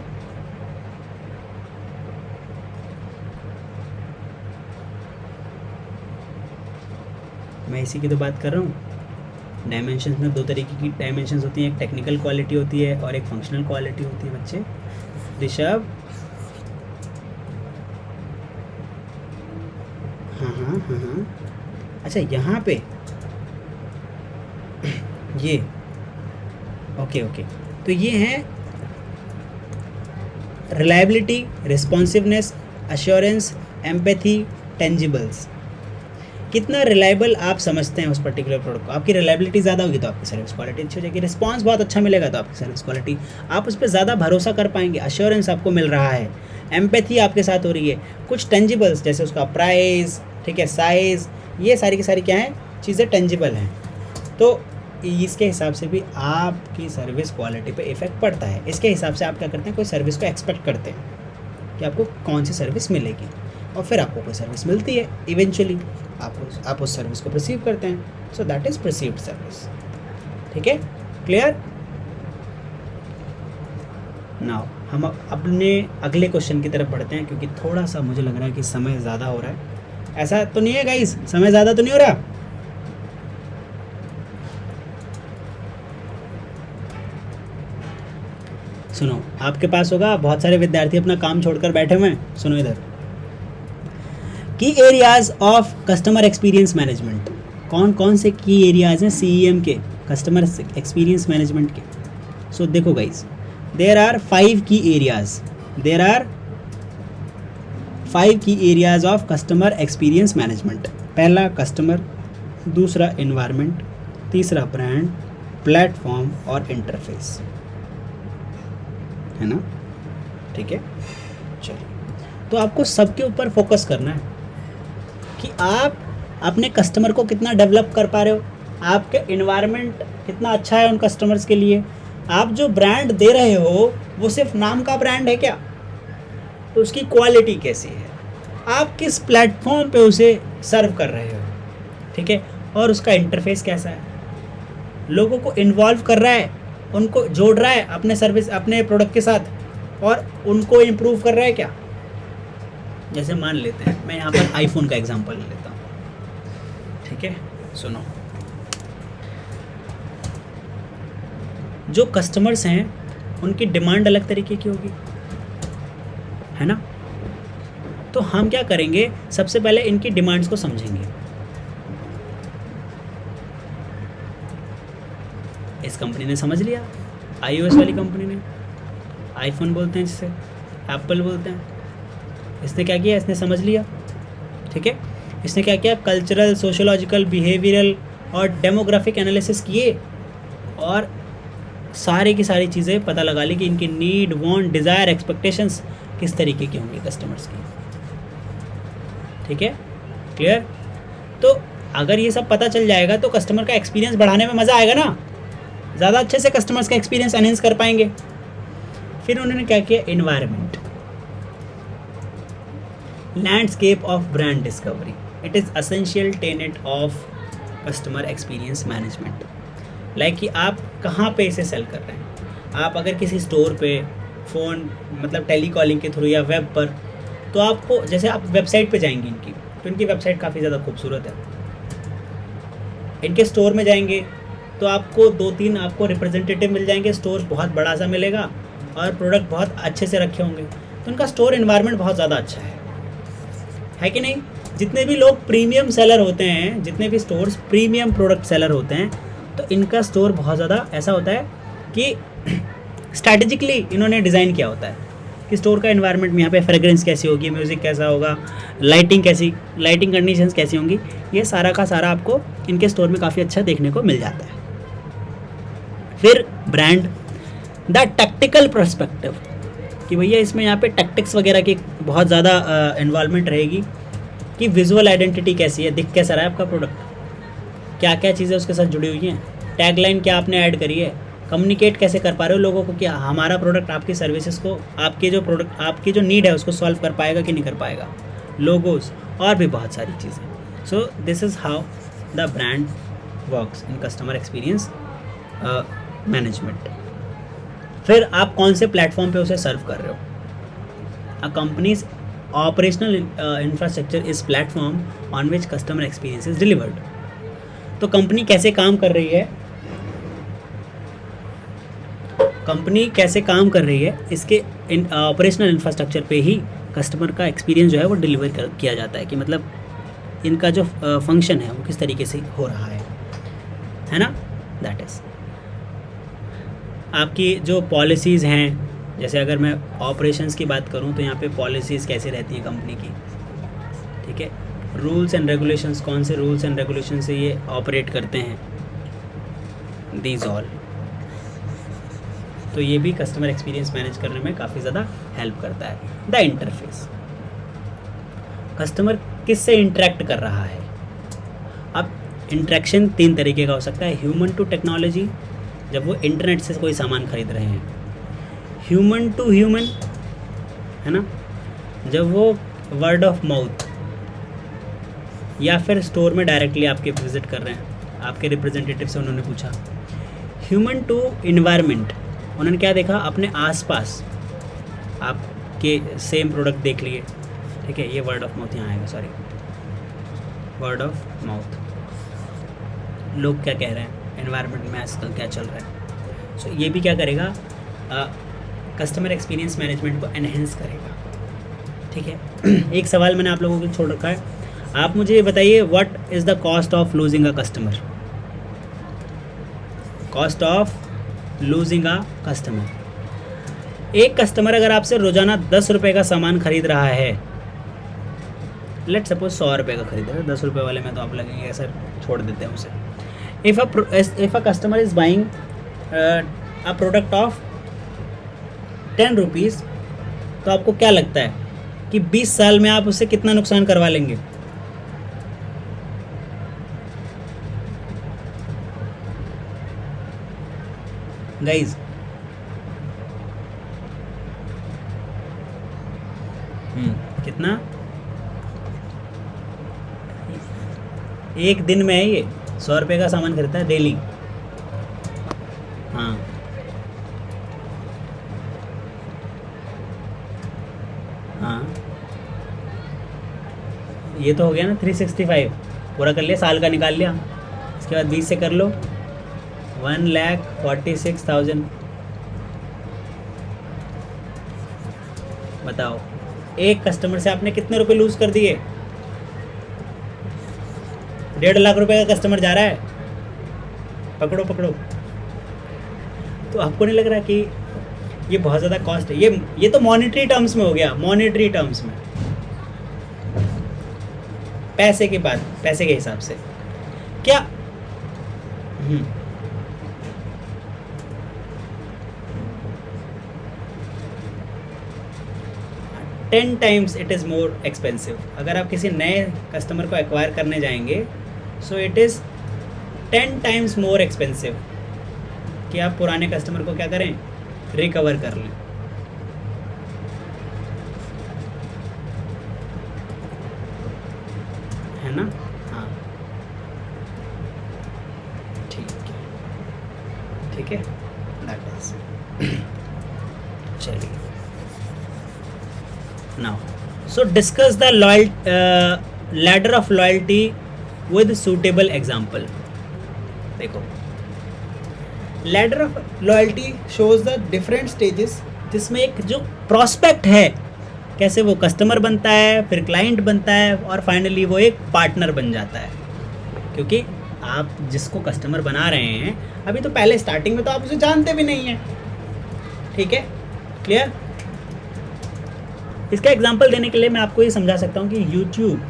मैं इसी की तो बात कर रहा हूँ। डायमेंशंस में 2 तरीके की डायमेंशंस होती हैं, एक टेक्निकल क्वालिटी होती है और एक फंक्शनल क्वालिटी होती है बच्चे। ऋषभ, हाँ। अच्छा, यहाँ पे ये ओके, तो ये है रिलायबिलिटी, रिस्पॉन्सिवनेस, अश्योरेंस, एम्पैथी, टेंजिबल्स। कितना रिलायबल आप समझते हैं उस पर्टिकुलर प्रोडक्ट को। आपकी रिलायबिलिटी ज़्यादा होगी तो आपकी सर्विस क्वालिटी अच्छी हो जाएगी। रिस्पांस बहुत अच्छा मिलेगा तो आपकी सर्विस क्वालिटी, आप उस पर ज़्यादा भरोसा कर पाएंगे। अश्योरेंस आपको मिल रहा है, एम्पैथी आपके साथ हो रही है, कुछ टेंजिबल्स जैसे उसका प्राइस, ठीक है, साइज़, ये सारी की सारी क्या है, चीज़ें टेंजिबल हैं। तो इसके हिसाब से भी आपकी सर्विस क्वालिटी पे इफेक्ट पड़ता है। इसके हिसाब से आप क्या करते हैं, कोई सर्विस को एक्सपेक्ट करते हैं कि आपको कौन सी सर्विस मिलेगी, और फिर आपको कोई सर्विस मिलती है, इवेंचुअली आप उस सर्विस को परसीव करते हैं। So that is perceived service. ठीक है, क्लियर? नाउ हम अपने अगले क्वेश्चन की तरफ बढ़ते हैं, क्योंकि थोड़ा सा मुझे लग रहा है कि समय ज़्यादा हो रहा है। ऐसा तो नहीं है गाइस, समय ज़्यादा तो नहीं हो रहा? सुनो, आपके पास होगा, बहुत सारे विद्यार्थी अपना काम छोड़कर बैठे हुए हैं। सुनो इधर, की areas of customer experience management. कौन कौन से की एरियाज हैं CEM के, कस्टमर एक्सपीरियंस मैनेजमेंट के? सो देखो गाइस, देयर आर 5 की एरियाज, देयर आर 5 की areas of customer experience management. पहला कस्टमर, दूसरा एनवायरनमेंट, तीसरा ब्रांड, प्लेटफॉर्म और इंटरफेस, है ना? ठीक है, चलिए, तो आपको सबके ऊपर फोकस करना है कि आप अपने कस्टमर को कितना डेवलप कर पा रहे हो, आपके इन्वायरमेंट कितना अच्छा है उन कस्टमर्स के लिए, आप जो ब्रांड दे रहे हो वो सिर्फ नाम का ब्रांड है क्या, तो उसकी क्वालिटी कैसी है, आप किस प्लेटफॉर्म पे उसे सर्व कर रहे हो, ठीक है, और उसका इंटरफेस कैसा है, लोगों को इन्वॉल्व कर रहा है, उनको जोड़ रहा है अपने सर्विस, अपने प्रोडक्ट के साथ, और उनको इम्प्रूव कर रहा है क्या। जैसे मान लेते हैं, मैं यहाँ पर आईफोन का एग्जांपल ले लेता हूँ, ठीक है, सुनो। जो कस्टमर्स हैं उनकी डिमांड अलग तरीके की होगी, है ना। तो हम क्या करेंगे, सबसे पहले इनकी डिमांड्स को समझेंगे। इस कंपनी ने समझ लिया, iOS वाली कंपनी ने, आईफोन बोलते हैं जिसे, एप्पल बोलते हैं, इसने क्या किया, इसने समझ लिया, ठीक है। इसने क्या किया, कल्चरल, सोशोलॉजिकल, बिहेवियरल और डेमोग्राफिक एनालिसिस किए और सारी की सारी चीज़ें पता लगा ली कि इनकी नीड, वांट, डिज़ायर, एक्सपेक्टेशंस किस तरीके की होंगी कस्टमर्स की, ठीक है, क्लियर। तो अगर ये सब पता चल जाएगा तो कस्टमर का एक्सपीरियंस बढ़ाने में मज़ा आएगा ना, ज़्यादा अच्छे से कस्टमर्स का एक्सपीरियंस एनहेंस कर पाएंगे। फिर उन्होंने क्या किया, environment, landscape of brand discovery, it is essential Tenet of customer experience management. Like कि आप कहाँ पे इसे सेल कर रहे हैं। आप अगर किसी स्टोर पे फ़ोन मतलब टेली कॉलिंग के थ्रू या वेब पर, तो आपको जैसे आप वेबसाइट पे जाएंगे इनकी, तो इनकी वेबसाइट काफ़ी ज़्यादा खूबसूरत है। इनके स्टोर में जाएंगे तो आपको 2-3 आपको रिप्रेजेंटेटिव मिल जाएंगे, स्टोर बहुत बड़ा सा मिलेगा और प्रोडक्ट बहुत अच्छे से रखे होंगे। तो इनका स्टोर इन्वायरमेंट बहुत ज़्यादा अच्छा है कि नहीं। जितने भी लोग प्रीमियम सेलर होते हैं, जितने भी स्टोर्स प्रीमियम प्रोडक्ट सेलर होते हैं, तो इनका स्टोर बहुत ज़्यादा ऐसा होता है कि स्ट्रैटेजिकली इन्होंने डिज़ाइन किया होता है कि स्टोर का एनवायरनमेंट में यहाँ पे फ्रेग्रेंस कैसी होगी, म्यूज़िक कैसा होगा, लाइटिंग कंडीशंस कैसी होंगी, ये सारा का सारा आपको इनके स्टोर में काफ़ी अच्छा देखने को मिल जाता है। फिर ब्रांड, द टैक्टिकल पर्सपेक्टिव, कि भैया इसमें यहाँ पे टैक्टिक्स वगैरह की बहुत ज़्यादा इन्वॉल्वमेंट रहेगी कि विजुअल आइडेंटिटी कैसी है, दिख कैसा रहा है आपका प्रोडक्ट, क्या क्या चीज़ें उसके साथ जुड़ी हुई हैं, टैगलाइन क्या आपने ऐड करी है, कम्युनिकेट कैसे कर पा रहे हो लोगों को कि हमारा प्रोडक्ट आपकी सर्विसेज को, आपके जो प्रोडक्ट, आपकी जो नीड है उसको सॉल्व कर पाएगा कि नहीं कर पाएगा, लोगोस और भी बहुत सारी चीज़ें। So this is how the brand works in customer experience management. फिर आप कौन से प्लेटफॉर्म पे उसे सर्व कर रहे हो। A company's operational infrastructure is platform on which customer experience is delivered. तो कंपनी कैसे काम कर रही है, इसके ऑपरेशनल इंफ्रास्ट्रक्चर पे ही कस्टमर का एक्सपीरियंस जो है वो डिलीवर किया जाता है, कि मतलब इनका जो फंक्शन है वो किस तरीके से हो रहा है ना। दैट इज़ आपकी जो पॉलिसीज़ हैं, जैसे अगर मैं ऑपरेशंस की बात करूं तो यहाँ पे पॉलिसीज़ कैसे रहती हैं कंपनी की, ठीक है। रूल्स एंड रेगुलेशंस, कौन से रूल्स एंड रेगुलेशन से ये ऑपरेट करते हैं, दीज ऑल। तो ये भी कस्टमर एक्सपीरियंस मैनेज करने में काफ़ी ज़्यादा हेल्प करता है। द इंटरफेस, कस्टमर किससे इंटरेक्ट कर रहा है। अब इंटरेक्शन 3 तरीके का हो सकता है, ह्यूमन टू टेक्नोलॉजी, जब वो इंटरनेट से कोई सामान खरीद रहे हैं, ह्यूमन टू ह्यूमन, है ना, जब वो वर्ड ऑफ माउथ, या फिर स्टोर में डायरेक्टली आपके विजिट कर रहे हैं, आपके रिप्रेजेंटेटिव से उन्होंने पूछा। ह्यूमन टू इन्वायरमेंट, उन्होंने क्या देखा, अपने आसपास आपके सेम प्रोडक्ट देख लिए, ठीक है। ये वर्ड ऑफ माउथ यहाँ आएगा, सॉरी, वर्ड ऑफ माउथ, लोग क्या कह रहे हैं, एनवायरनमेंट में आजकल क्या चल रहा है। सो ये भी क्या करेगा, कस्टमर एक्सपीरियंस मैनेजमेंट को एनहेंस करेगा, ठीक है। एक सवाल मैंने आप लोगों को छोड़ रखा है, आप मुझे ये बताइए, what is the cost of losing a customer. Cost of losing a customer, एक कस्टमर अगर आपसे रोज़ाना 10 रुपये का सामान खरीद रहा है, लेट सपोज 100 रुपये का खरीद रहा है, 10 रुपये वाले में तो आप लगेंगे सर छोड़ देते हैं उसे। If a customer is buying a product of 10 rupees, तो आपको क्या लगता है कि 20 साल में आप उससे कितना नुकसान करवा लेंगे। गाइज कितना, एक दिन में है ये 100 रुपये का सामान खरीदता है डेली। हाँ, हाँ, ये तो हो गया ना 365, पूरा कर लिया, साल का निकाल लिया। इसके बाद 20 से कर लो, 1,46,000, बताओ, एक कस्टमर से आपने कितने रुपए लूज कर दिए? 1.5 लाख रुपए का कस्टमर जा रहा है, पकड़ो पकड़ो। तो आपको नहीं लग रहा कि ये बहुत ज़्यादा कॉस्ट है? ये तो मॉनेटरी टर्म्स में हो गया, मॉनेटरी टर्म्स में, पैसे के बाद, पैसे के हिसाब से क्या। 10 times it is more expensive. अगर आप किसी नए कस्टमर को एक्वायर करने जाएंगे, so it is 10 times more expensive कि आप पुराने कस्टमर को क्या करें, रिकवर कर लें। है ना? हाँ, ठीक है, ठीक है, दैट इज। चलिए, now so discuss the ladder of loyalty with suitable example. देखो, ladder of loyalty shows the different stages, जिसमें एक जो प्रॉस्पेक्ट है, कैसे वो कस्टमर बनता है, फिर क्लाइंट बनता है, और फाइनली वो एक पार्टनर बन जाता है। क्योंकि आप जिसको कस्टमर बना रहे हैं, अभी तो पहले स्टार्टिंग में तो आप उसे जानते भी नहीं हैं, ठीक है, क्लियर। इसका एग्जांपल देने के लिए मैं आपको ये समझा सकता हूँ कि YouTube,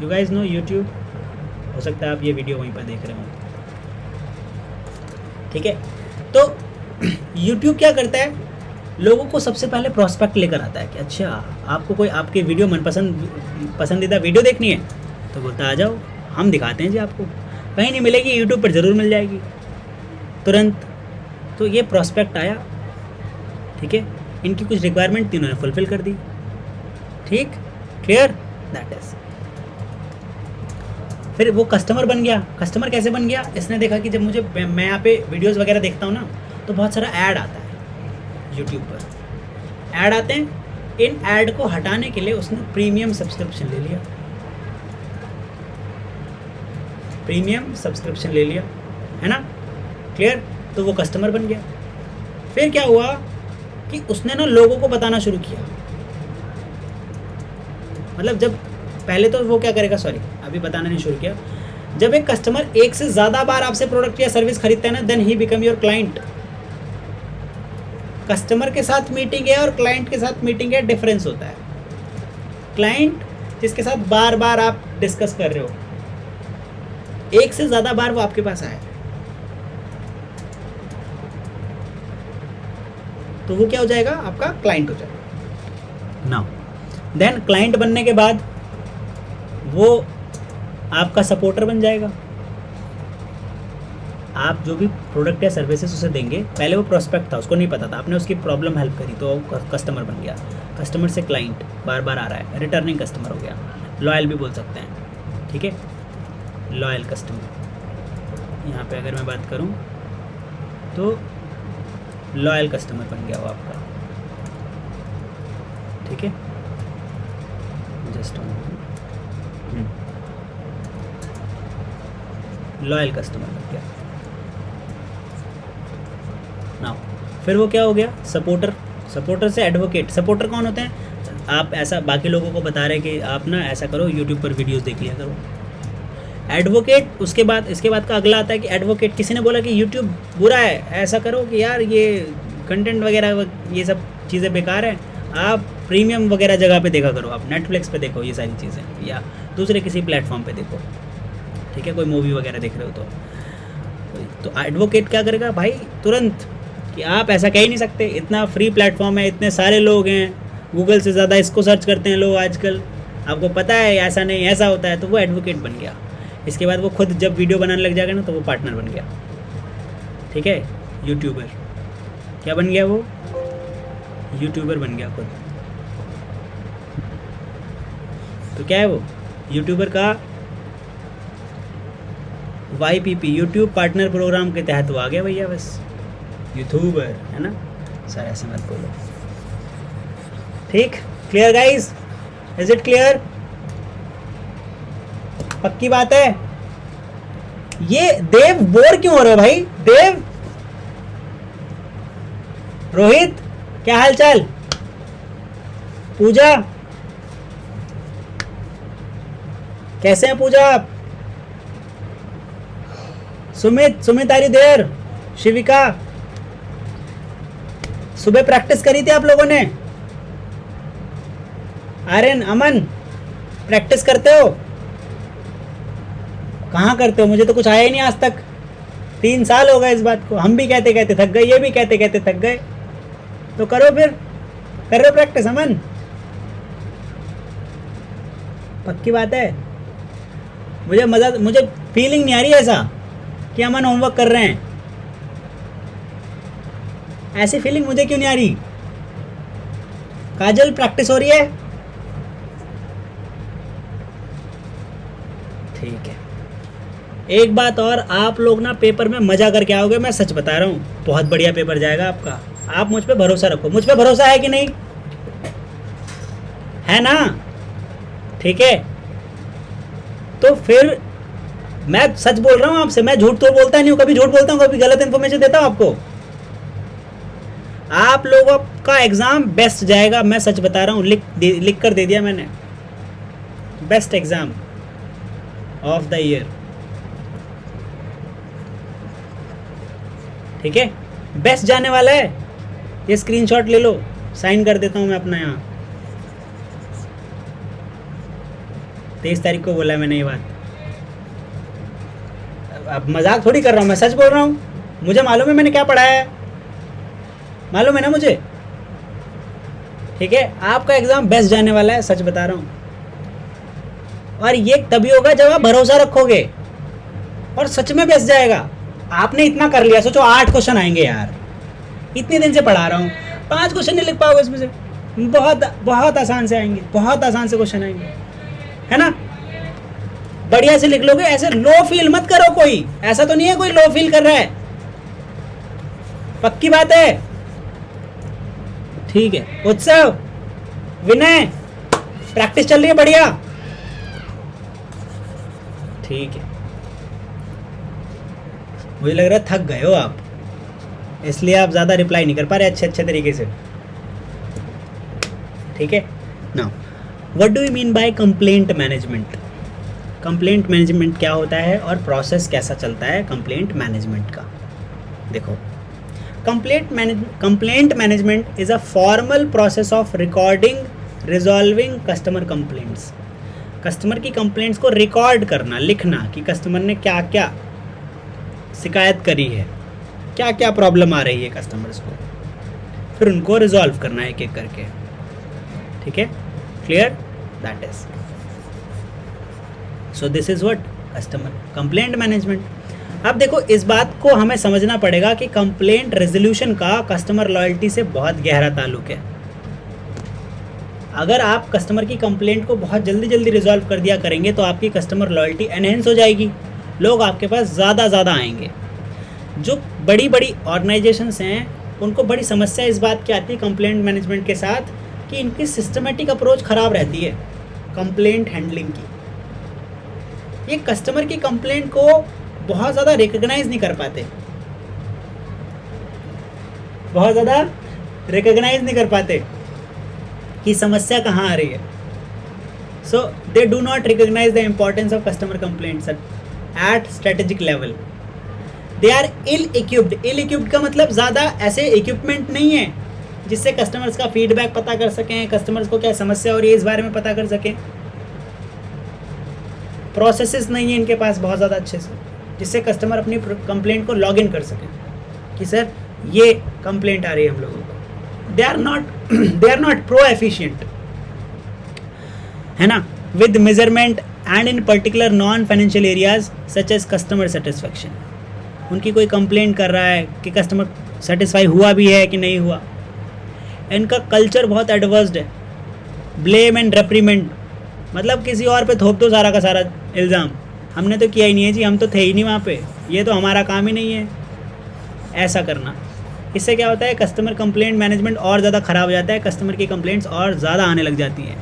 you guys know YouTube, हो सकता है आप ये वीडियो वहीं पर देख रहे हो, ठीक है। तो यूट्यूब क्या करता है, लोगों को सबसे पहले प्रॉस्पेक्ट लेकर आता है कि अच्छा, आपको कोई आपके वीडियो पसंदीदा वीडियो देखनी है, तो बोलता आ जाओ, हम दिखाते हैं जी आपको, कहीं नहीं मिलेगी, यूट्यूब पर ज़रूर मिल जाएगी तुरंत। तो ये प्रॉस्पेक्ट आया, ठीक है, इनकी कुछ रिक्वायरमेंट थी, उन्होंने फुलफिल कर दी, ठीक, क्लियर, दैट इज। फिर वो कस्टमर बन गया। कस्टमर कैसे बन गया? इसने देखा कि जब मैं यहाँ पे वीडियोस वगैरह देखता हूँ ना, तो बहुत सारा ऐड आता है यूट्यूब पर, ऐड आते हैं। इन ऐड को हटाने के लिए उसने प्रीमियम सब्सक्रिप्शन ले लिया, प्रीमियम सब्सक्रिप्शन ले लिया, है ना, क्लियर। तो वो कस्टमर बन गया। फिर क्या हुआ कि उसने ना लोगों को बताना शुरू किया। मतलब जब पहले तो वो क्या करेगा, सॉरी अभी बताना नहीं शुरू किया, जब एक कस्टमर एक से ज़्यादा बार आपसे प्रोडक्ट या सर्विस खरीदता है ना, then he become your client. Customer के साथ मीटिंग है और क्लाइंट के साथ मीटिंग है, डिफरेंस होता है। क्लाइंट जिसके साथ बार बार आप डिस्कस कर रहे हो, एक से ज़्यादा बार वो आपके पास आए, तो वो क्या हो जाएगा, आपका क्लाइंट हो जाएगा। नाउ देन क्लाइंट बनने के बाद वो आपका सपोर्टर बन जाएगा। आप जो भी प्रोडक्ट या सर्विसेज उसे देंगे, पहले वो प्रोस्पेक्ट था, उसको नहीं पता था, आपने उसकी प्रॉब्लम हेल्प करी तो वो कस्टमर बन गया। कस्टमर से क्लाइंट, बार बार आ रहा है, रिटर्निंग कस्टमर हो गया, लॉयल भी बोल सकते हैं, ठीक है, लॉयल कस्टमर। यहाँ पे अगर मैं बात करूँ तो लॉयल कस्टमर बन गया वो आपका, ठीक है, जस्ट लॉयल कस्टमर बन गया। नाउ फिर वो क्या हो गया, सपोर्टर। सपोर्टर से एडवोकेट। सपोर्टर कौन होते हैं? आप ऐसा बाकी लोगों को बता रहे कि आप ना ऐसा करो, यूट्यूब पर वीडियोस देख लिया करो। एडवोकेट उसके बाद, इसके बाद का अगला आता है कि एडवोकेट। किसी ने बोला कि यूट्यूब बुरा है, ऐसा करो कि यार ये कंटेंट वगैरह ये सब चीज़ें बेकार हैं, आप प्रीमियम वगैरह जगह पे देखा करो, आप नेटफ्लिक्स पे देखो ये सारी चीज़ें, या दूसरे किसी प्लेटफॉर्म पे देखो, ठीक है, कोई मूवी वगैरह देख रहे हो तो एडवोकेट क्या करेगा भाई, तुरंत कि आप ऐसा कह ही नहीं सकते, इतना फ्री प्लेटफॉर्म है, इतने सारे लोग हैं, गूगल से ज़्यादा इसको सर्च करते हैं लोग आजकल, आपको पता है ऐसा नहीं ऐसा होता है, तो वो एडवोकेट बन गया। इसके बाद वो खुद जब वीडियो बनाने लग जाएगा ना, तो वो पार्टनर बन गया, ठीक है, यूट्यूबर। क्या बन गया वो? यूट्यूबर बन गया खुद। तो क्या है वो? यूट्यूबर का YPP, यूट्यूब पार्टनर प्रोग्राम के तहत वो आ गया भैया, बस यूट्यूबर, है ना। सर ऐसे मत बोलो, ठीक, clear guys, is it clear? पक्की बात है। ये देव बोर क्यों हो रहे हो भाई? देव, रोहित, क्या हाल चाल? पूजा, कैसे हैं पूजा आप? सुमित आरी देर, शिविका, सुबह प्रैक्टिस करी थी आप लोगों ने? आर्यन, अमन, प्रैक्टिस करते हो? कहाँ करते हो? मुझे तो कुछ आया ही नहीं आज तक। 3 साल हो गए इस बात को। हम भी कहते कहते थक गए, ये भी कहते कहते थक गए। तो करो फिर, कर रहे हो प्रैक्टिस अमन? पक्की बात है? मुझे फीलिंग नहीं आ रही ऐसा कि अमन होमवर्क कर रहे हैं। ऐसी फीलिंग मुझे क्यों नहीं आ रही? काजल, प्रैक्टिस हो रही है? ठीक है। एक बात और, आप लोग ना पेपर में मजा करके आओगे, मैं सच बता रहा हूँ। बहुत बढ़िया पेपर जाएगा आपका। आप मुझ पे भरोसा रखो। मुझ पे भरोसा है कि नहीं? है ना? ठीक है, तो फिर मैं सच बोल रहा हूँ आपसे। मैं झूठ तो बोलता नहीं हूँ, कभी झूठ बोलता हूँ, कभी गलत इन्फॉर्मेशन देता हूँ आपको? आप लोगों का एग्जाम बेस्ट जाएगा, मैं सच बता रहा हूँ। लिख कर दे दिया मैंने, best exam of the year. ठीक है, बेस्ट जाने वाला है। ये स्क्रीनशॉट ले लो, साइन कर देता हूँ मैं अपना यहाँ। 23 तारीख को बोला है मैंने ये बात। अब मजाक थोड़ी कर रहा हूँ, मैं सच बोल रहा हूँ। मुझे मालूम है मैंने क्या पढ़ा है, मालूम है ना मुझे। ठीक है, आपका एग्जाम बेस्ट जाने वाला है, सच बता रहा हूँ। और ये तभी होगा जब आप भरोसा रखोगे और सच में बेस्ट जाएगा। आपने इतना कर लिया, सोचो 8 क्वेश्चन आएंगे यार। इतने दिन से पढ़ा रहा हूँ, 5 क्वेश्चन नहीं लिख पाओगे इसमें से। बहुत बहुत आसान से आएंगे, बहुत आसान से क्वेश्चन आएंगे, है ना? बढ़िया से लिख लोगे। ऐसे लो फील मत करो। कोई ऐसा तो नहीं है कोई लो फील कर रहा है? पक्की बात है? ठीक है। उत्सव, विनय, प्रैक्टिस चल रही है बढ़िया? ठीक है। मुझे लग रहा है थक गए हो आप, इसलिए आप ज़्यादा रिप्लाई नहीं कर पा रहे अच्छे तरीके से। ठीक है। Now what do you mean by complaint management? Complaint management क्या होता है और प्रोसेस कैसा चलता है कंप्लेंट मैनेजमेंट का? देखो, complaint management is a formal process of recording, resolving customer complaints. Customer की कंप्लेंट्स को रिकॉर्ड करना, लिखना कि कस्टमर ने क्या क्या शिकायत करी है, क्या क्या प्रॉब्लम आ रही है कस्टमर्स को, फिर उनको रिजॉल्व करना है एक एक करके। ठीक है, clear? That is so this is what customer complaint management. अब देखो, इस बात को हमें समझना पड़ेगा कि कंप्लेंट रेजोल्यूशन का कस्टमर लॉयल्टी से बहुत गहरा ताल्लुक है। अगर आप कस्टमर की कंप्लेंट को बहुत जल्दी रिजॉल्व कर दिया करेंगे तो आपकी कस्टमर लॉयल्टी एनहेंस हो जाएगी, लोग आपके पास ज़्यादा आएंगे। जो बड़ी ऑर्गेनाइजेशंस हैं उनको बड़ी समस्या इस बात की आती है कंप्लेंट मैनेजमेंट के साथ कि इनकी सिस्टमेटिक अप्रोच ख़राब रहती है कंप्लेंट हैंडलिंग की। ये कस्टमर की कंप्लेंट को बहुत ज़्यादा रिकग्नाइज नहीं कर पाते, बहुत ज़्यादा रिकग्नाइज नहीं कर पाते कि समस्या कहाँ आ रही है। So they do not recognise the importance of customer complaints at strategic level. They are ill equipped का मतलब ज़्यादा ऐसे इक्विपमेंट नहीं है जिससे कस्टमर्स का फीडबैक पता कर सकें, कस्टमर्स को क्या समस्या हो रही है इस बारे में पता कर सकें। प्रोसेसेस नहीं है इनके पास बहुत ज़्यादा अच्छे से जिससे कस्टमर अपनी कंप्लेंट को लॉग इन कर सकें कि सर ये कंप्लेंट आ रही है हम लोगों को। They are not pro efficient, है ना, with measurement and in particular non financial areas such as customer satisfaction. उनकी कोई कंप्लेंट कर रहा है कि कस्टमर सेटिस्फाई हुआ भी है कि नहीं हुआ। इनका कल्चर बहुत एडवर्स्ड है, ब्लेम एंड रेप्रीमेंट, मतलब किसी और पे थोप दो सारा का सारा इल्ज़ाम, हमने तो किया ही नहीं है जी, हम तो थे ही नहीं वहाँ पे, ये तो हमारा काम ही नहीं है, ऐसा करना। इससे क्या होता है, कस्टमर कंप्लेंट मैनेजमेंट और ज़्यादा ख़राब हो जाता है, कस्टमर की कंप्लेंट्स और ज़्यादा आने लग जाती हैं।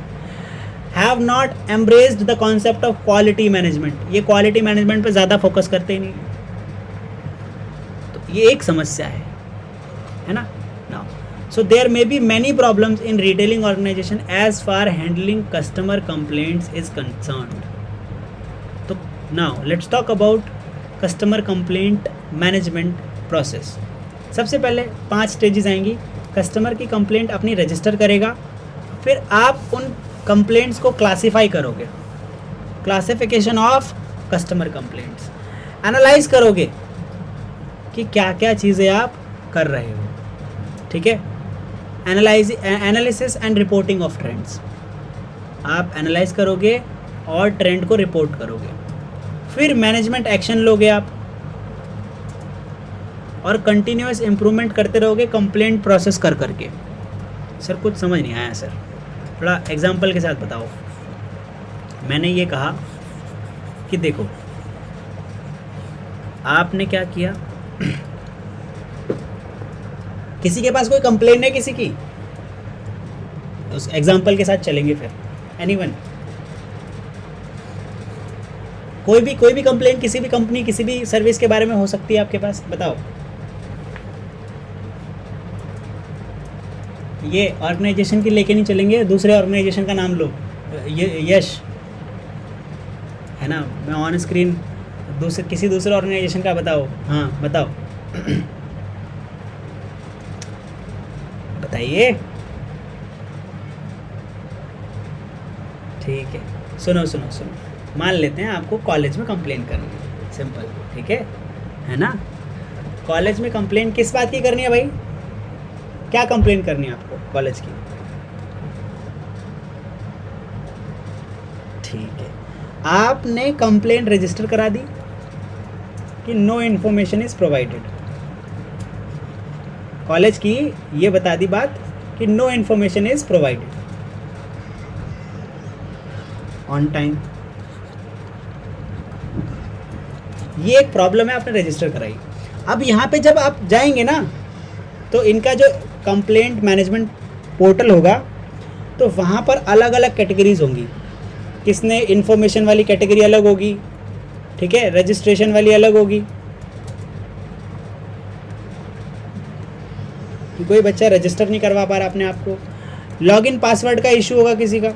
Have not embraced the concept of quality management, ये क्वालिटी मैनेजमेंट पे ज़्यादा फोकस करते ही नहीं, तो ये एक समस्या है ना। Now So there may be many problems in retailing organization as far handling customer complaints is concerned. So now let's talk about customer complaint management process. सबसे पहले 5 स्टेजेस आएंगी. कस्टमर की कंप्लेंट अपनी रजिस्टर करेगा, फिर आप उन कंप्लेंट्स को क्लासीफाई करोगे, classification of customer complaints, analyse करोगे कि क्या क्या चीज़ें आप कर रहे हो. ठीक है. Analysis and reporting of trends, आप एनालाइज करोगे और ट्रेंड को रिपोर्ट करोगे. फिर मैनेजमेंट एक्शन लोगे आप और कंटिन्यूअस इम्प्रूवमेंट करते रहोगे कंप्लेंट प्रोसेस कर करके. सर कुछ समझ नहीं आया सर, थोड़ा एग्जांपल के साथ बताओ. मैंने ये कहा कि देखो आपने क्या किया, किसी के पास कोई कंप्लेंट है किसी की, उस एग्जांपल के साथ चलेंगे. फिर एनीवन, कोई भी कंप्लेंट किसी भी कंपनी किसी भी सर्विस के बारे में हो सकती है आपके पास, बताओ. ये ऑर्गेनाइजेशन की लेके नहीं चलेंगे, दूसरे ऑर्गेनाइजेशन का नाम लो. ये यश है ना, मैं ऑन स्क्रीन किसी दूसरे ऑर्गेनाइजेशन का बताओ. हाँ बताओ. बताइए. ठीक है. सुनो, मान लेते हैं आपको कॉलेज में कंप्लेंट करनी है. सिंपल. ठीक है ना. कॉलेज में कंप्लेंट किस बात की करनी है भाई? क्या कंप्लेंट करनी है आपको कॉलेज की? ठीक है. आपने कंप्लेंट रजिस्टर करा दी कि no information is provided. College की ये बता दी बात कि no information is provided on time. ये एक प्रॉब्लम है, आपने रजिस्टर कराई. अब यहाँ पे जब आप जाएंगे ना, तो इनका जो कंप्लेंट मैनेजमेंट पोर्टल होगा, तो वहाँ पर अलग अलग कैटेगरीज होंगी. किसने इन्फॉर्मेशन वाली कैटेगरी अलग होगी, ठीक है, रजिस्ट्रेशन वाली अलग होगी. कि कोई बच्चा रजिस्टर नहीं करवा पा रहा अपने आप को, लॉगिन पासवर्ड का इशू होगा किसी का,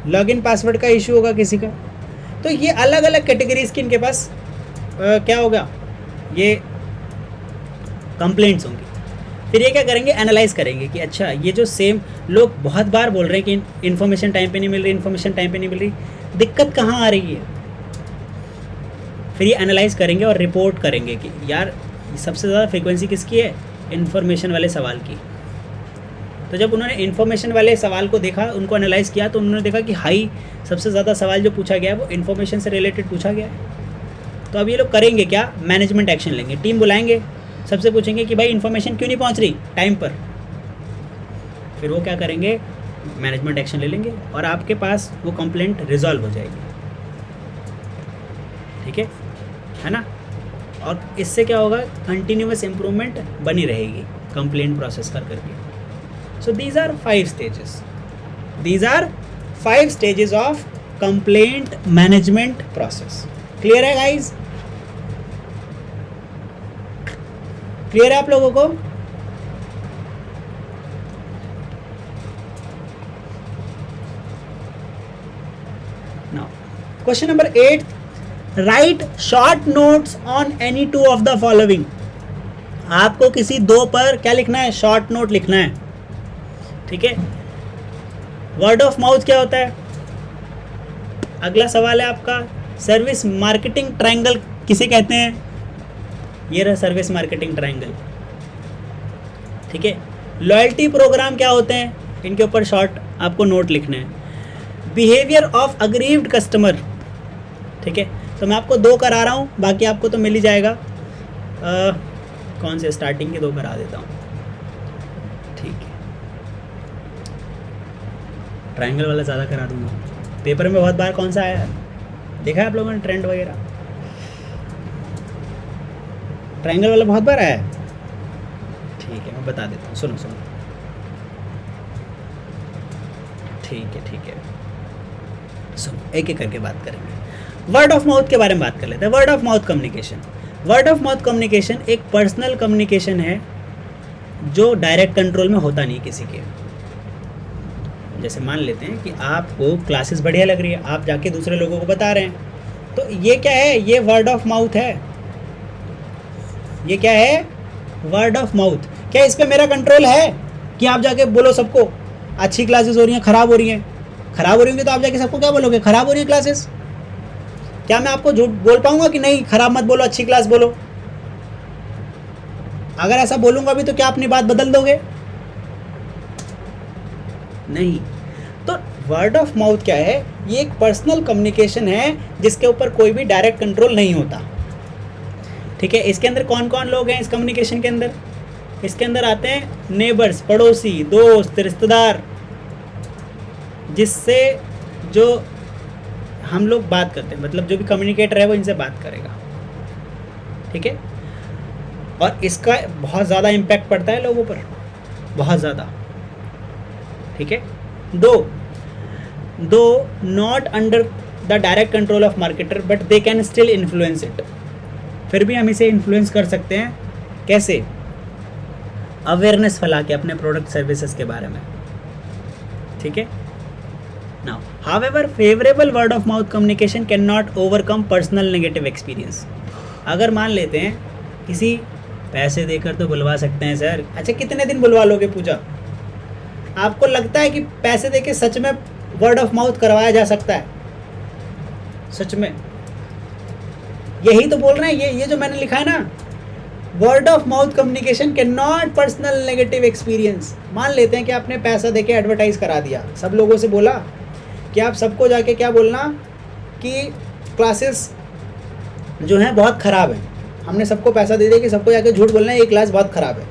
लॉगिन पासवर्ड का इशू होगा किसी का. तो ये अलग अलग कैटेगरीज की इनके पास क्या होगा, ये कंप्लेंट्स होंगी. फिर ये क्या करेंगे, एनालाइज करेंगे कि अच्छा ये जो सेम लोग बहुत बार बोल रहे हैं कि इन्फॉर्मेशन टाइम पे नहीं मिल रही, इन्फॉर्मेशन टाइम पे नहीं मिल रही, दिक्कत कहाँ आ रही है. फिर ये एनालाइज करेंगे और रिपोर्ट करेंगे कि यार सबसे ज़्यादा फ्रीक्वेंसी किसकी है, इन्फॉर्मेशन वाले सवाल की. तो जब उन्होंने इन्फॉर्मेशन वाले सवाल को देखा, उनको एनालाइज किया, तो उन्होंने देखा कि हाई सबसे ज़्यादा सवाल जो पूछा गया है वो इन्फॉर्मेशन से रिलेटेड पूछा गया है. तो अब ये लोग करेंगे क्या, मैनेजमेंट एक्शन लेंगे. टीम बुलाएंगे, सबसे पूछेंगे कि भाई इन्फॉर्मेशन क्यों नहीं पहुंच रही टाइम पर. फिर वो क्या करेंगे, मैनेजमेंट एक्शन ले लेंगे और आपके पास वो कंप्लेंट रिजॉल्व हो जाएगी. ठीक है ना. और इससे क्या होगा, कंटिन्यूअस इम्प्रूवमेंट बनी रहेगी कंप्लेंट प्रोसेस कर करके. So these are 5 stages. These are 5 stages of complaint management process. Clear है गाइज? क्लियर है आप लोगों को? Now question number 8, write short notes on any 2 of the following. आपको किसी 2 पर क्या लिखना है, शॉर्ट नोट लिखना है. ठीक है. वर्ड ऑफ माउथ क्या होता है? अगला सवाल है आपका, सर्विस मार्केटिंग ट्रायंगल किसे कहते हैं? ये रहा सर्विस मार्केटिंग ट्रायंगल. ठीक है. लॉयल्टी प्रोग्राम क्या होते हैं? इनके ऊपर शॉर्ट आपको नोट लिखना है. Behaviour of aggrieved customer. ठीक है. तो मैं आपको 2 करा रहा हूँ, बाकी आपको तो मिल ही जाएगा. कौन से स्टार्टिंग के 2 करा देता हूँ. ठीक है. ट्रायंगल वाला ज़्यादा करा दूँगा. पेपर में बहुत बार कौन सा आया है, देखा है आप लोगों ने ट्रेंड वगैरह? ट्रायंगल वाला बहुत बार आया है. ठीक है, मैं बता देता हूँ, सुनो. ठीक है. सुनो, एक एक करके बात करेंगे. वर्ड ऑफ माउथ के बारे में बात कर लेते हैं. Word of mouth communication. Word of mouth communication एक पर्सनल कम्युनिकेशन है जो डायरेक्ट कंट्रोल में होता नहीं किसी के। जैसे मान लेते हैं कि आपको क्लासेस बढ़िया लग रही है, आप जाके दूसरे लोगों को बता रहे हैं, तो ये क्या है, ये वर्ड ऑफ माउथ है। ये क्या है, वर्ड ऑफ माउथ। क्या इस पे मेरा कंट्रोल है कि आप जाके बोलो सबको अच्छी क्लासेस हो रही हैं, खराब हो रही हैं? खराब हो रही होंगी तो आप जाके सबको क्या बोलोगे, खराब हो रही है क्लासेस? क्या मैं आपको झूठ बोल पाऊंगा कि नहीं खराब मत बोलो, अच्छी क्लास बोलो? अगर ऐसा बोलूंगा भी तो क्या अपनी बात बदल दोगे? नहीं। तो वर्ड ऑफ माउथ क्या है, ये एक पर्सनल कम्युनिकेशन है जिसके ऊपर कोई भी डायरेक्ट कंट्रोल नहीं होता। ठीक है, इसके अंदर कौन कौन लोग हैं इस कम्युनिकेशन के अंदर? इसके अंदर आते हैं नेबर्स, पड़ोसी, दोस्त, रिश्तेदार, जिससे जो हम लोग बात करते हैं, मतलब जो भी कम्युनिकेटर है वो इनसे बात करेगा। ठीक है, और इसका बहुत ज़्यादा इम्पैक्ट पड़ता है लोगों पर, बहुत ज़्यादा। ठीक है, दो not under the direct control of marketer but they can still influence it. फिर भी हम इसे इन्फ्लुएंस कर सकते हैं। कैसे? अवेयरनेस फैला के अपने प्रोडक्ट सर्विसेज के बारे में। ठीक है, now however favourable word of mouth communication can not overcome personal negative experience. अगर मान लेते हैं किसी, पैसे देकर तो बुलवा सकते हैं सर, अच्छा कितने दिन बुलवा लोगे पूजा? आपको लगता है कि पैसे देके सच में वर्ड ऑफ माउथ करवाया जा सकता है? सच में यही तो बोल रहे हैं, ये जो मैंने लिखा है ना, word of mouth communication can not personal negative experience. मान लेते हैं कि आपने पैसा देके एडवर्टाइज करा दिया, सब लोगों से बोला कि आप सबको जाके क्या बोलना कि क्लासेस जो हैं बहुत ख़राब हैं। हमने सबको पैसा दे दिया कि सबको जाके झूठ बोलना है ये क्लास बहुत ख़राब है,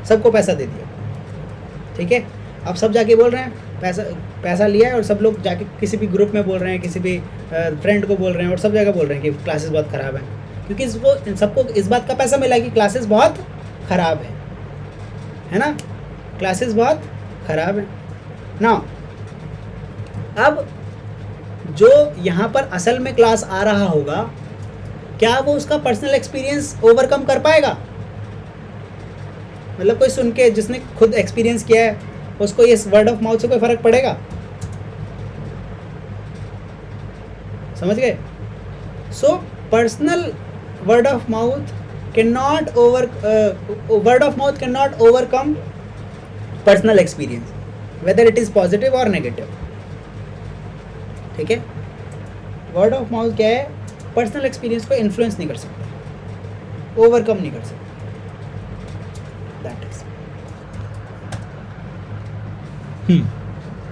सबको पैसा दे दिया। ठीक है, अब सब जाके बोल रहे हैं, पैसा लिया है और सब लोग जाके किसी भी ग्रुप में बोल रहे हैं, किसी भी फ्रेंड को बोल रहे हैं और सब जगह बोल रहे हैं कि क्लासेस बहुत ख़राब हैं, क्योंकि सबको इस बात का पैसा मिला कि क्लासेस बहुत ख़राब है ना, क्लासेस बहुत ख़राब है ना। अब जो यहाँ पर असल में क्लास आ रहा होगा, क्या वो उसका पर्सनल एक्सपीरियंस ओवरकम कर पाएगा? मतलब कोई सुन के, जिसने खुद एक्सपीरियंस किया है, उसको ये वर्ड ऑफ माउथ से कोई फ़र्क पड़ेगा? समझ गए? So personal word of mouth can not overcome personal experience, whether it is positive और नेगेटिव। ठीक है, वर्ड ऑफ माउथ क्या है, पर्सनल एक्सपीरियंस को इन्फ्लुएंस नहीं कर सकता, ओवरकम नहीं कर सकता। That is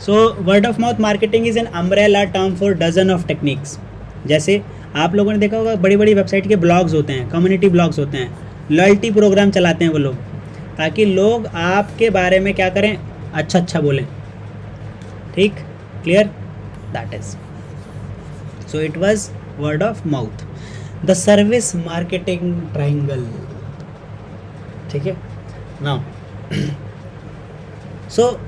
so word of mouth marketing is an umbrella term for dozen of techniques. जैसे आप लोगों ने देखा होगा, बड़ी बड़ी वेबसाइट के ब्लॉग्स होते हैं, कम्युनिटी ब्लॉग्स होते हैं, लॉयल्टी प्रोग्राम चलाते हैं वो लोग, ताकि लोग आपके बारे में क्या करें, अच्छा अच्छा बोलें। ठीक, clear? That is, so it was word of mouth, the service marketing triangle. ठीक है, नाउ सो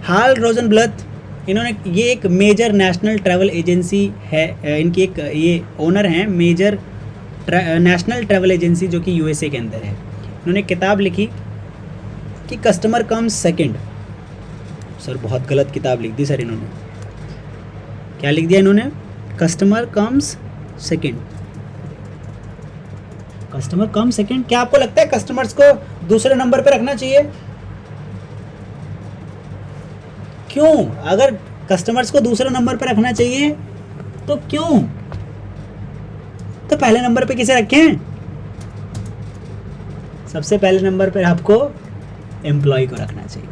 हाल रोजनब्लथ, इन्होंने, ये एक मेजर नेशनल ट्रैवल एजेंसी है, इनकी एक ये ओनर हैं मेजर नेशनल ट्रैवल एजेंसी जो कि यूएसए के अंदर है। इन्होंने किताब लिखी कि कस्टमर कम्स सेकंड। सर बहुत गलत किताब लिख दी सर इन्होंने। क्या लिख दिया इन्होंने? Customer comes second. कस्टमर कम सेकंड। क्या आपको लगता है कस्टमर्स को दूसरे नंबर पे रखना चाहिए? क्यों? अगर कस्टमर्स को दूसरे नंबर पे रखना चाहिए तो क्यों? तो पहले नंबर पे किसे रखें? सबसे पहले नंबर पे आपको एम्प्लॉय को रखना चाहिए।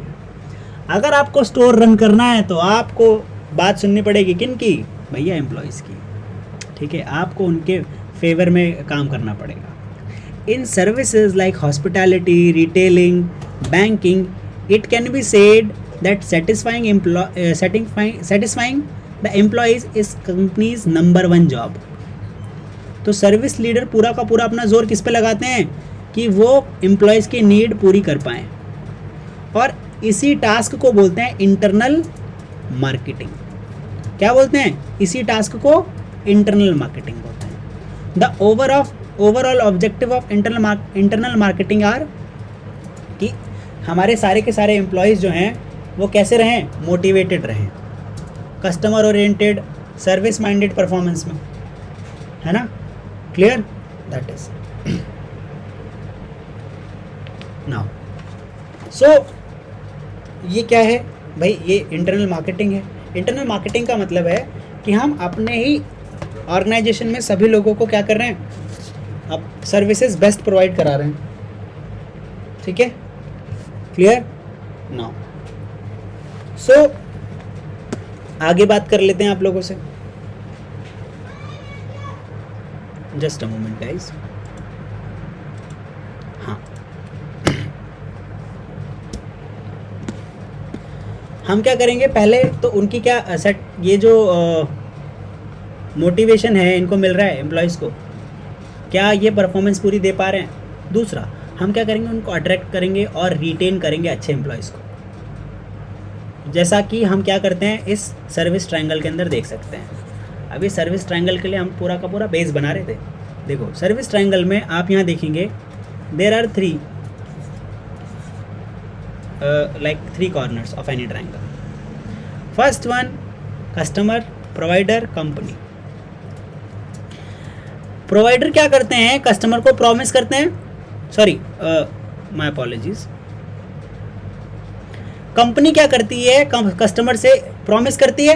अगर आपको स्टोर रन करना है तो आपको बात सुननी पड़ेगी किनकी? भैया एम्प्लॉयज़ की। ठीक है, आपको उनके फेवर में काम करना पड़ेगा। In services like hospitality, retailing, banking, it can be said that satisfying the employees is company's number one job। तो सर्विस लीडर पूरा का पूरा अपना जोर किस पे लगाते हैं कि वो एम्प्लॉयज़ की नीड पूरी कर पाएँ, और इसी टास्क को बोलते हैं इंटरनल मार्केटिंग। क्या बोलते हैं? इसी टास्क को इंटरनल मार्केटिंग बोलते हैं। The overall objective of internal marketing are कि हमारे सारे के सारे एम्प्लॉयज़ जो हैं वो कैसे रहें, मोटिवेटेड रहें, customer oriented, service minded performance में, है ना, क्लियर, दैट इज नाउ। सो ये क्या है भाई, ये इंटरनल मार्केटिंग है। इंटरनल मार्केटिंग का मतलब है कि हम अपने ही ऑर्गेनाइजेशन में सभी लोगों को क्या कर रहे हैं, अब सर्विसेज बेस्ट प्रोवाइड करा रहे हैं, ठीक है, क्लियर नाउ। सो आगे बात कर लेते हैं आप लोगों से, जस्ट अ मोमेंट गाइस। हाँ, हम क्या करेंगे, पहले तो उनकी क्या सेट, ये जो मोटिवेशन है इनको मिल रहा है एम्प्लॉयज़ को, क्या ये परफॉर्मेंस पूरी दे पा रहे हैं। दूसरा, हम क्या करेंगे, उनको अट्रैक्ट करेंगे और रिटेन करेंगे अच्छे एम्प्लॉयज़ को, जैसा कि हम क्या करते हैं इस सर्विस ट्रायंगल के अंदर देख सकते हैं। अभी सर्विस ट्रायंगल के लिए हम पूरा का पूरा बेस बना रहे थे। देखो सर्विस ट्रायंगल में आप यहाँ देखेंगे there are three corners of any triangle. First one, customer, provider, company. Provider क्या करते हैं, कस्टमर को प्रॉमिस करते हैं, सॉरी माय अपॉलॉजीज, कंपनी क्या करती है, कस्टमर से प्रॉमिस करती है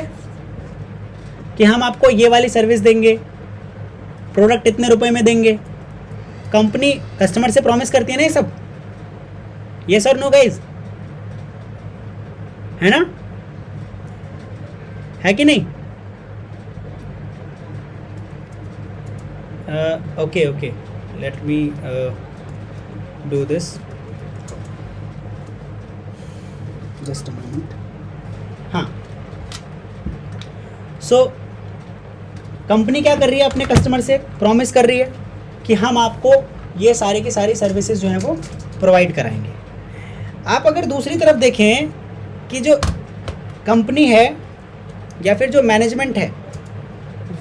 कि हम आपको ये वाली सर्विस देंगे, प्रोडक्ट इतने रुपए में देंगे। कंपनी कस्टमर से प्रॉमिस करती है ना ये सब, यस और नो गाइस, है ना, है कि नहीं। Okay, let me do this, just a moment. हाँ, सो कंपनी क्या कर रही है, अपने कस्टमर से प्रॉमिस कर रही है कि हम आपको ये सारी की सारी सर्विसेज जो हैं वो प्रोवाइड कराएंगे। आप अगर दूसरी तरफ देखें कि जो कंपनी है या फिर जो मैनेजमेंट है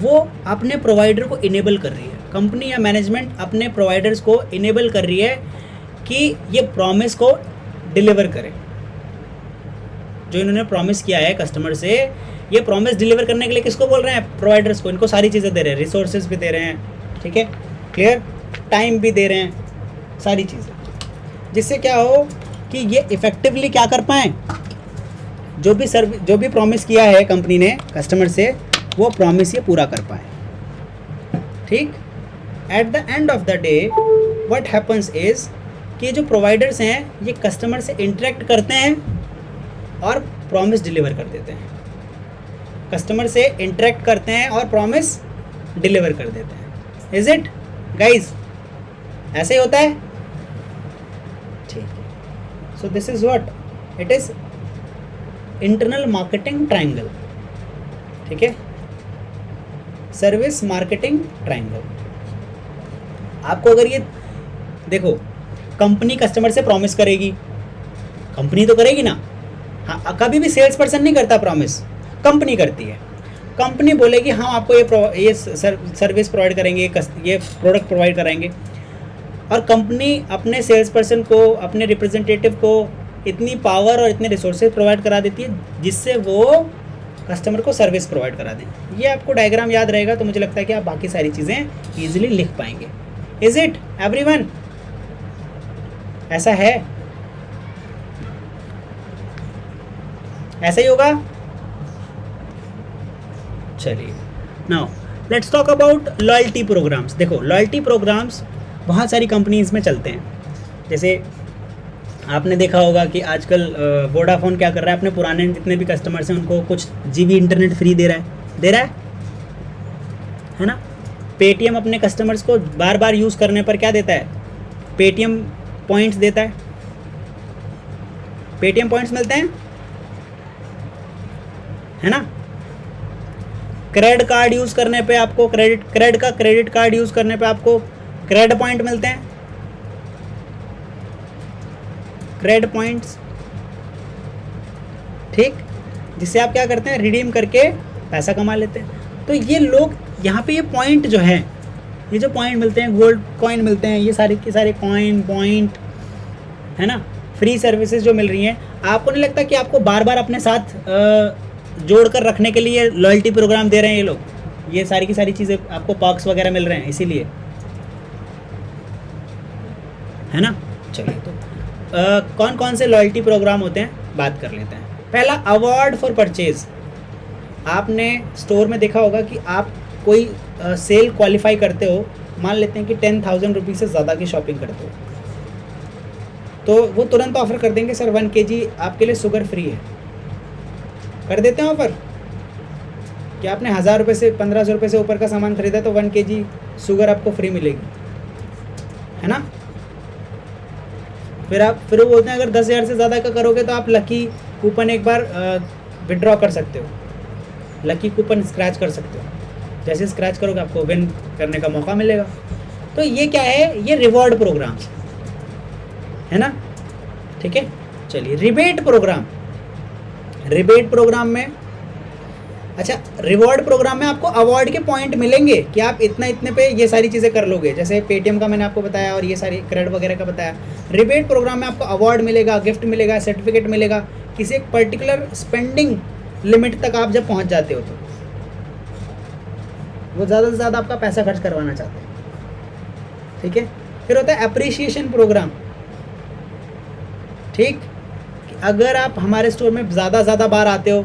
वो अपने प्रोवाइडर को इनेबल कर रही है, कंपनी या मैनेजमेंट अपने प्रोवाइडर्स को इनेबल कर रही है कि ये प्रॉमिस को डिलीवर करें। जो इन्होंने प्रॉमिस किया है कस्टमर से, ये प्रॉमिस डिलीवर करने के लिए किसको बोल रहे हैं, प्रोवाइडर्स को। इनको सारी चीज़ें दे रहे हैं, रिसोर्सेज भी दे रहे हैं, ठीक है, क्लियर, टाइम भी दे रहे हैं, सारी चीज़ें, जिससे क्या हो कि ये इफ़ेक्टिवली क्या कर पाएँ, जो भी प्रॉमिस किया है कंपनी ने कस्टमर से, वो प्रॉमिस ये पूरा कर पाए, ठीक। At the end of the day what happens is कि जो प्रोवाइडर्स हैं ये कस्टमर से इंटरेक्ट करते हैं और प्रॉमिस डिलीवर कर देते हैं, कस्टमर से इंटरेक्ट करते हैं और प्रॉमिस डिलीवर कर देते हैं। इज इट गाइज, ऐसे ही होता है, ठीक है। So this is what it is, internal marketing triangle, ठीक है, सर्विस मार्केटिंग ट्रायंगल। आपको अगर ये देखो, कंपनी कस्टमर से प्रॉमिस करेगी, कंपनी तो करेगी ना, हाँ, कभी भी सेल्स पर्सन नहीं करता प्रॉमिस, कंपनी करती है। कंपनी बोलेगी हम आपको ये सर्विस प्रोवाइड करेंगे, ये प्रोडक्ट प्रोवाइड कराएंगे, और कंपनी अपने सेल्स पर्सन को, अपने रिप्रेजेंटेटिव को इतनी पावर और इतने रिसोर्सेज प्रोवाइड करा देती है जिससे वो कस्टमर को सर्विस प्रोवाइड करा दें। ये आपको डायग्राम याद रहेगा तो मुझे लगता है कि आप बाकी सारी चीज़ें ईजिली लिख पाएंगे। इज इट एवरीवन, ऐसा है, ऐसा ही होगा। चलिए, now let's talk about loyalty programmes. देखो लॉयल्टी प्रोग्राम्स बहुत सारी कंपनीज में चलते हैं। जैसे आपने देखा होगा कि आजकल वोडाफोन क्या कर रहा है, अपने पुराने जितने भी कस्टमर्स हैं उनको कुछ जीबी इंटरनेट फ्री दे रहा है ना। पेटीएम अपने कस्टमर्स को बार बार यूज़ करने पर क्या देता है, पेटीएम पॉइंट्स देता है, पेटीएम पॉइंट्स मिलते हैं, है ना। क्रेडिट कार्ड यूज़ करने पे आपको क्रेडिट कार्ड यूज़ करने पे आपको क्रेडिट पॉइंट मिलते हैं, क्रेडिट पॉइंट्स, ठीक, जिससे आप क्या करते हैं, रिडीम करके पैसा कमा लेते हैं। तो ये लोग यहाँ पे ये पॉइंट जो है ये जो पॉइंट मिलते हैं, गोल्ड कॉइन मिलते हैं, ये सारे के सारे कॉइन पॉइंट है ना, फ्री सर्विसेज जो मिल रही हैं, आपको नहीं लगता कि आपको बार बार अपने साथ जोड़ कर रखने के लिए लॉयल्टी प्रोग्राम दे रहे हैं ये लोग? ये सारी की सारी चीज़ें आपको पर्क्स वगैरह मिल रहे हैं इसीलिए, है ना। चलिए, तो कौन कौन से लॉयल्टी प्रोग्राम होते हैं बात कर लेते हैं। पहला, अवार्ड फॉर परचेज। आपने स्टोर में देखा होगा कि आप कोई सेल क्वालिफाई करते हो, मान लेते हैं कि 10,000 रुपीज़ से ज़्यादा की शॉपिंग करते हो, तो वो तुरंत ऑफ़र कर देंगे, सर 1 kg आपके लिए शुगर फ्री है। कर देते हैं ऑफ़र कि आपने 1,000 रुपये से 1,500 रुपये से ऊपर का सामान खरीदा तो 1 kg शुगर आपको फ्री मिलेगी, है ना। फिर वो बोलते हैं अगर 10,000 से ज़्यादा का करोगे तो आप लकी कूपन एक बार विड्रॉ कर सकते हो, लकी कूपन स्क्रैच कर सकते हो। जैसे स्क्रैच करोगे आपको विन करने का मौका मिलेगा। तो ये क्या है, ये रिवॉर्ड प्रोग्राम है ना, ठीक है। चलिए, रिबेट प्रोग्राम। रिबेट प्रोग्राम में, अच्छा, रिवॉर्ड प्रोग्राम में आपको अवार्ड के पॉइंट मिलेंगे कि आप इतने पे ये सारी चीज़ें कर लोगे, जैसे पेटीएम का मैंने आपको बताया और ये सारी क्रेडिट वगैरह का बताया। रिबेट प्रोग्राम में आपको अवार्ड मिलेगा, गिफ्ट मिलेगा, सर्टिफिकेट मिलेगा किसी एक पर्टिकुलर स्पेंडिंग लिमिट तक आप जब पहुंच जाते हो तो वो ज़्यादा से ज़्यादा आपका पैसा खर्च करवाना चाहते हैं, ठीक है। फिर होता है अप्रिसिएशन प्रोग्राम, ठीक। अगर आप हमारे स्टोर में ज़्यादा बार आते हो,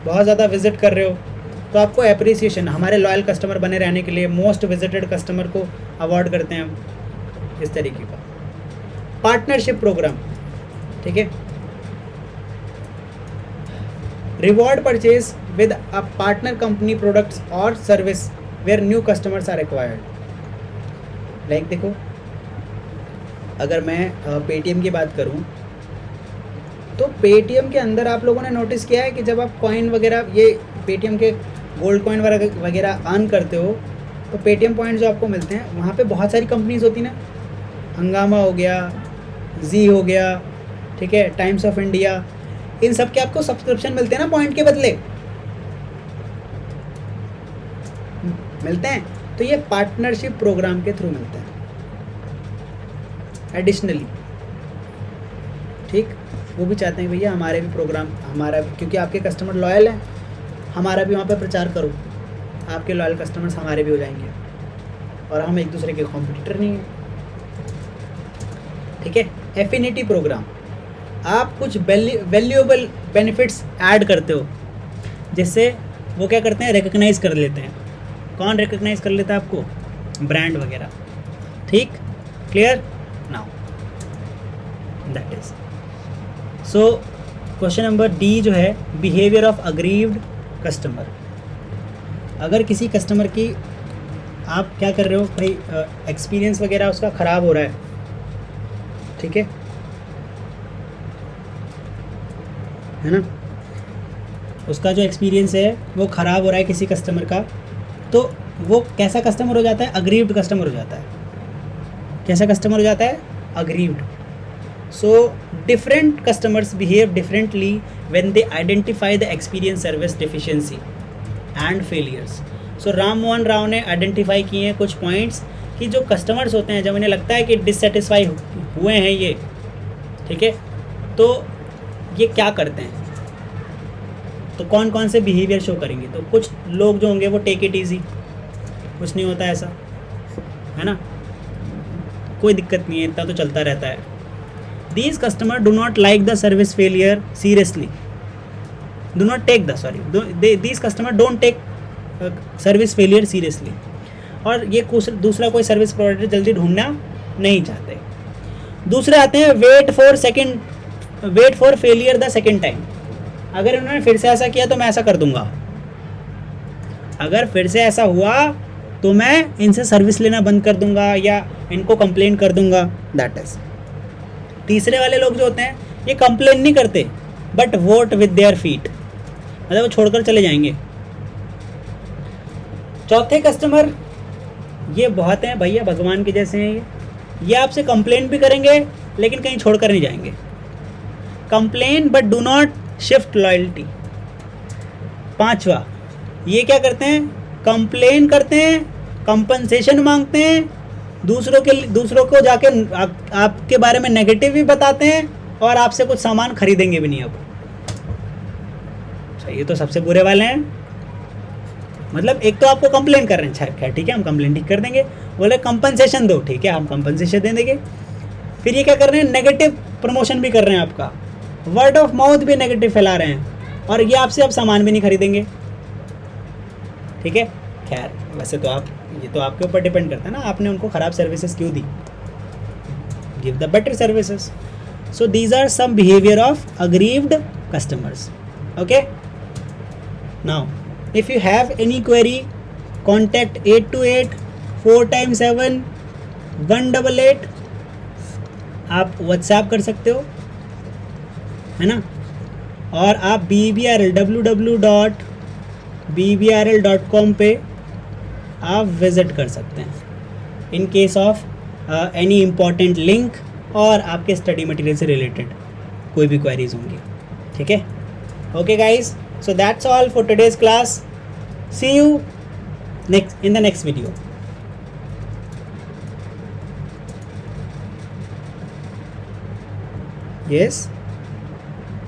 बहुत ज़्यादा विजिट कर रहे हो, तो आपको अप्रिसिएशन, हमारे लॉयल कस्टमर बने रहने के लिए मोस्ट विजिटेड कस्टमर को अवार्ड करते हैं हम, इस तरीके का। पार्टनरशिप प्रोग्राम, ठीक है। Reward purchase with a partner company products और service where new customers are required. Like देखो, अगर मैं पेटीएम की बात करूं तो पेटीएम के अंदर आप लोगों ने नोटिस किया है कि जब आप कॉइन वगैरह, ये पेटीएम के गोल्ड कॉइन वगैरह अर्न करते हो तो पेटीएम पॉइंट जो आपको मिलते हैं वहाँ पे बहुत सारी कंपनीज होती ना, हंगामा हो गया, जी हो गया, ठीक है, टाइम्स ऑफ इंडिया, इन सब के आपको सब्सक्रिप्शन मिलते हैं ना पॉइंट के बदले, मिलते हैं। तो ये पार्टनरशिप प्रोग्राम के थ्रू मिलते हैं एडिशनली, ठीक। वो भी चाहते हैं भैया हमारे भी प्रोग्राम, हमारा भी, क्योंकि आपके कस्टमर लॉयल हैं, हमारा भी वहाँ पे प्रचार करो, आपके लॉयल कस्टमर्स हमारे भी हो जाएंगे और हम एक दूसरे के कॉम्पिटिटर नहीं हैं, ठीक है। एफिनिटी प्रोग्राम, आप कुछ वैल्यूएबल बेनिफिट्स ऐड करते हो, जिससे वो क्या करते हैं, रिकग्नाइज़ कर लेते हैं। कौन रिकग्नाइज़ कर लेता है आपको? ब्रांड वगैरह, ठीक, clear now, that is. So question number D जो है, बिहेवियर ऑफ अग्रीव्ड कस्टमर। अगर किसी कस्टमर की आप क्या कर रहे हो भाई, एक्सपीरियंस वगैरह उसका ख़राब हो रहा है, ठीक है ना, उसका जो एक्सपीरियंस है वो ख़राब हो रहा है किसी कस्टमर का, तो वो कैसा कस्टमर हो जाता है? अग्रीव्ड कस्टमर हो जाता है। कैसा कस्टमर हो जाता है? Aggrieved. So different customers behave differently when they identify the experience service deficiency and failures. So Ram Mohan Rao ने आइडेंटिफाई किए हैं कुछ पॉइंट्स कि जो कस्टमर्स होते हैं जब इन्हें लगता है कि डिससेटिस्फाई हुए हैं ये, ठीक है, तो ये क्या करते हैं, तो कौन कौन से बिहेवियर शो करेंगे। तो कुछ लोग जो होंगे वो टेक इट ईजी, कुछ नहीं होता ऐसा, है ना, कोई दिक्कत नहीं है, इतना तो चलता रहता है। These customers do not like the service failure seriously. Do not take the these customers don't take service failure seriously. और ये दूसरा कोई सर्विस प्रोवाइडर जल्दी ढूंढना नहीं चाहते। दूसरे आते हैं wait for failure the second time. अगर इन्होंने फिर से ऐसा किया तो मैं ऐसा कर दूंगा, अगर फिर से ऐसा हुआ तो मैं इनसे सर्विस लेना बंद कर दूंगा या इनको कंप्लेंट कर दूंगा, दैट इज। तीसरे वाले लोग जो होते हैं ये कंप्लेन नहीं करते but vote with their feet, मतलब वो छोड़कर चले जाएंगे। चौथे कस्टमर ये बहुत हैं भैया, भगवान के जैसे हैं ये आपसे कंप्लेन भी करेंगे लेकिन कहीं छोड़कर नहीं जाएंगे। Complain but do not shift loyalty. पांचवा, ये क्या करते हैं? कंप्लेन करते हैं कंपनसेशन मांगते हैं, दूसरों को जाके आपके बारे में नेगेटिव भी बताते हैं और आपसे कुछ सामान खरीदेंगे भी नहीं। अब ये तो सबसे बुरे वाले हैं। मतलब एक तो आपको कंप्लेन कर रहे हैं, खैर ठीक है, हम कंप्लेन ठीक कर देंगे, बोले कंपनसेशन दो, ठीक है हम कंपनसेशन दे देंगे। फिर ये क्या कर रहे हैं, नेगेटिव प्रमोशन भी कर रहे हैं, आपका वर्ड ऑफ माउथ भी नेगेटिव फैला रहे हैं, और ये आपसे अब सामान भी नहीं खरीदेंगे। ठीक है, खैर वैसे तो ये तो आपके ऊपर डिपेंड करता है ना, आपने उनको ख़राब सर्विसेज क्यों दी। Give the better services. So these are some behaviour of aggrieved customers. Okay, now if you have any query, contact 828 4x7 188। आप व्हाट्सएप कर सकते हो, है ना, और आप www.bbrl.com पे आप विज़िट कर सकते हैं in case of any important link और आपके स्टडी मटेरियल से रिलेटेड कोई भी क्वेरीज होंगी। ठीक है, okay guys, so that's all for today's class. See you in the next video. Yes.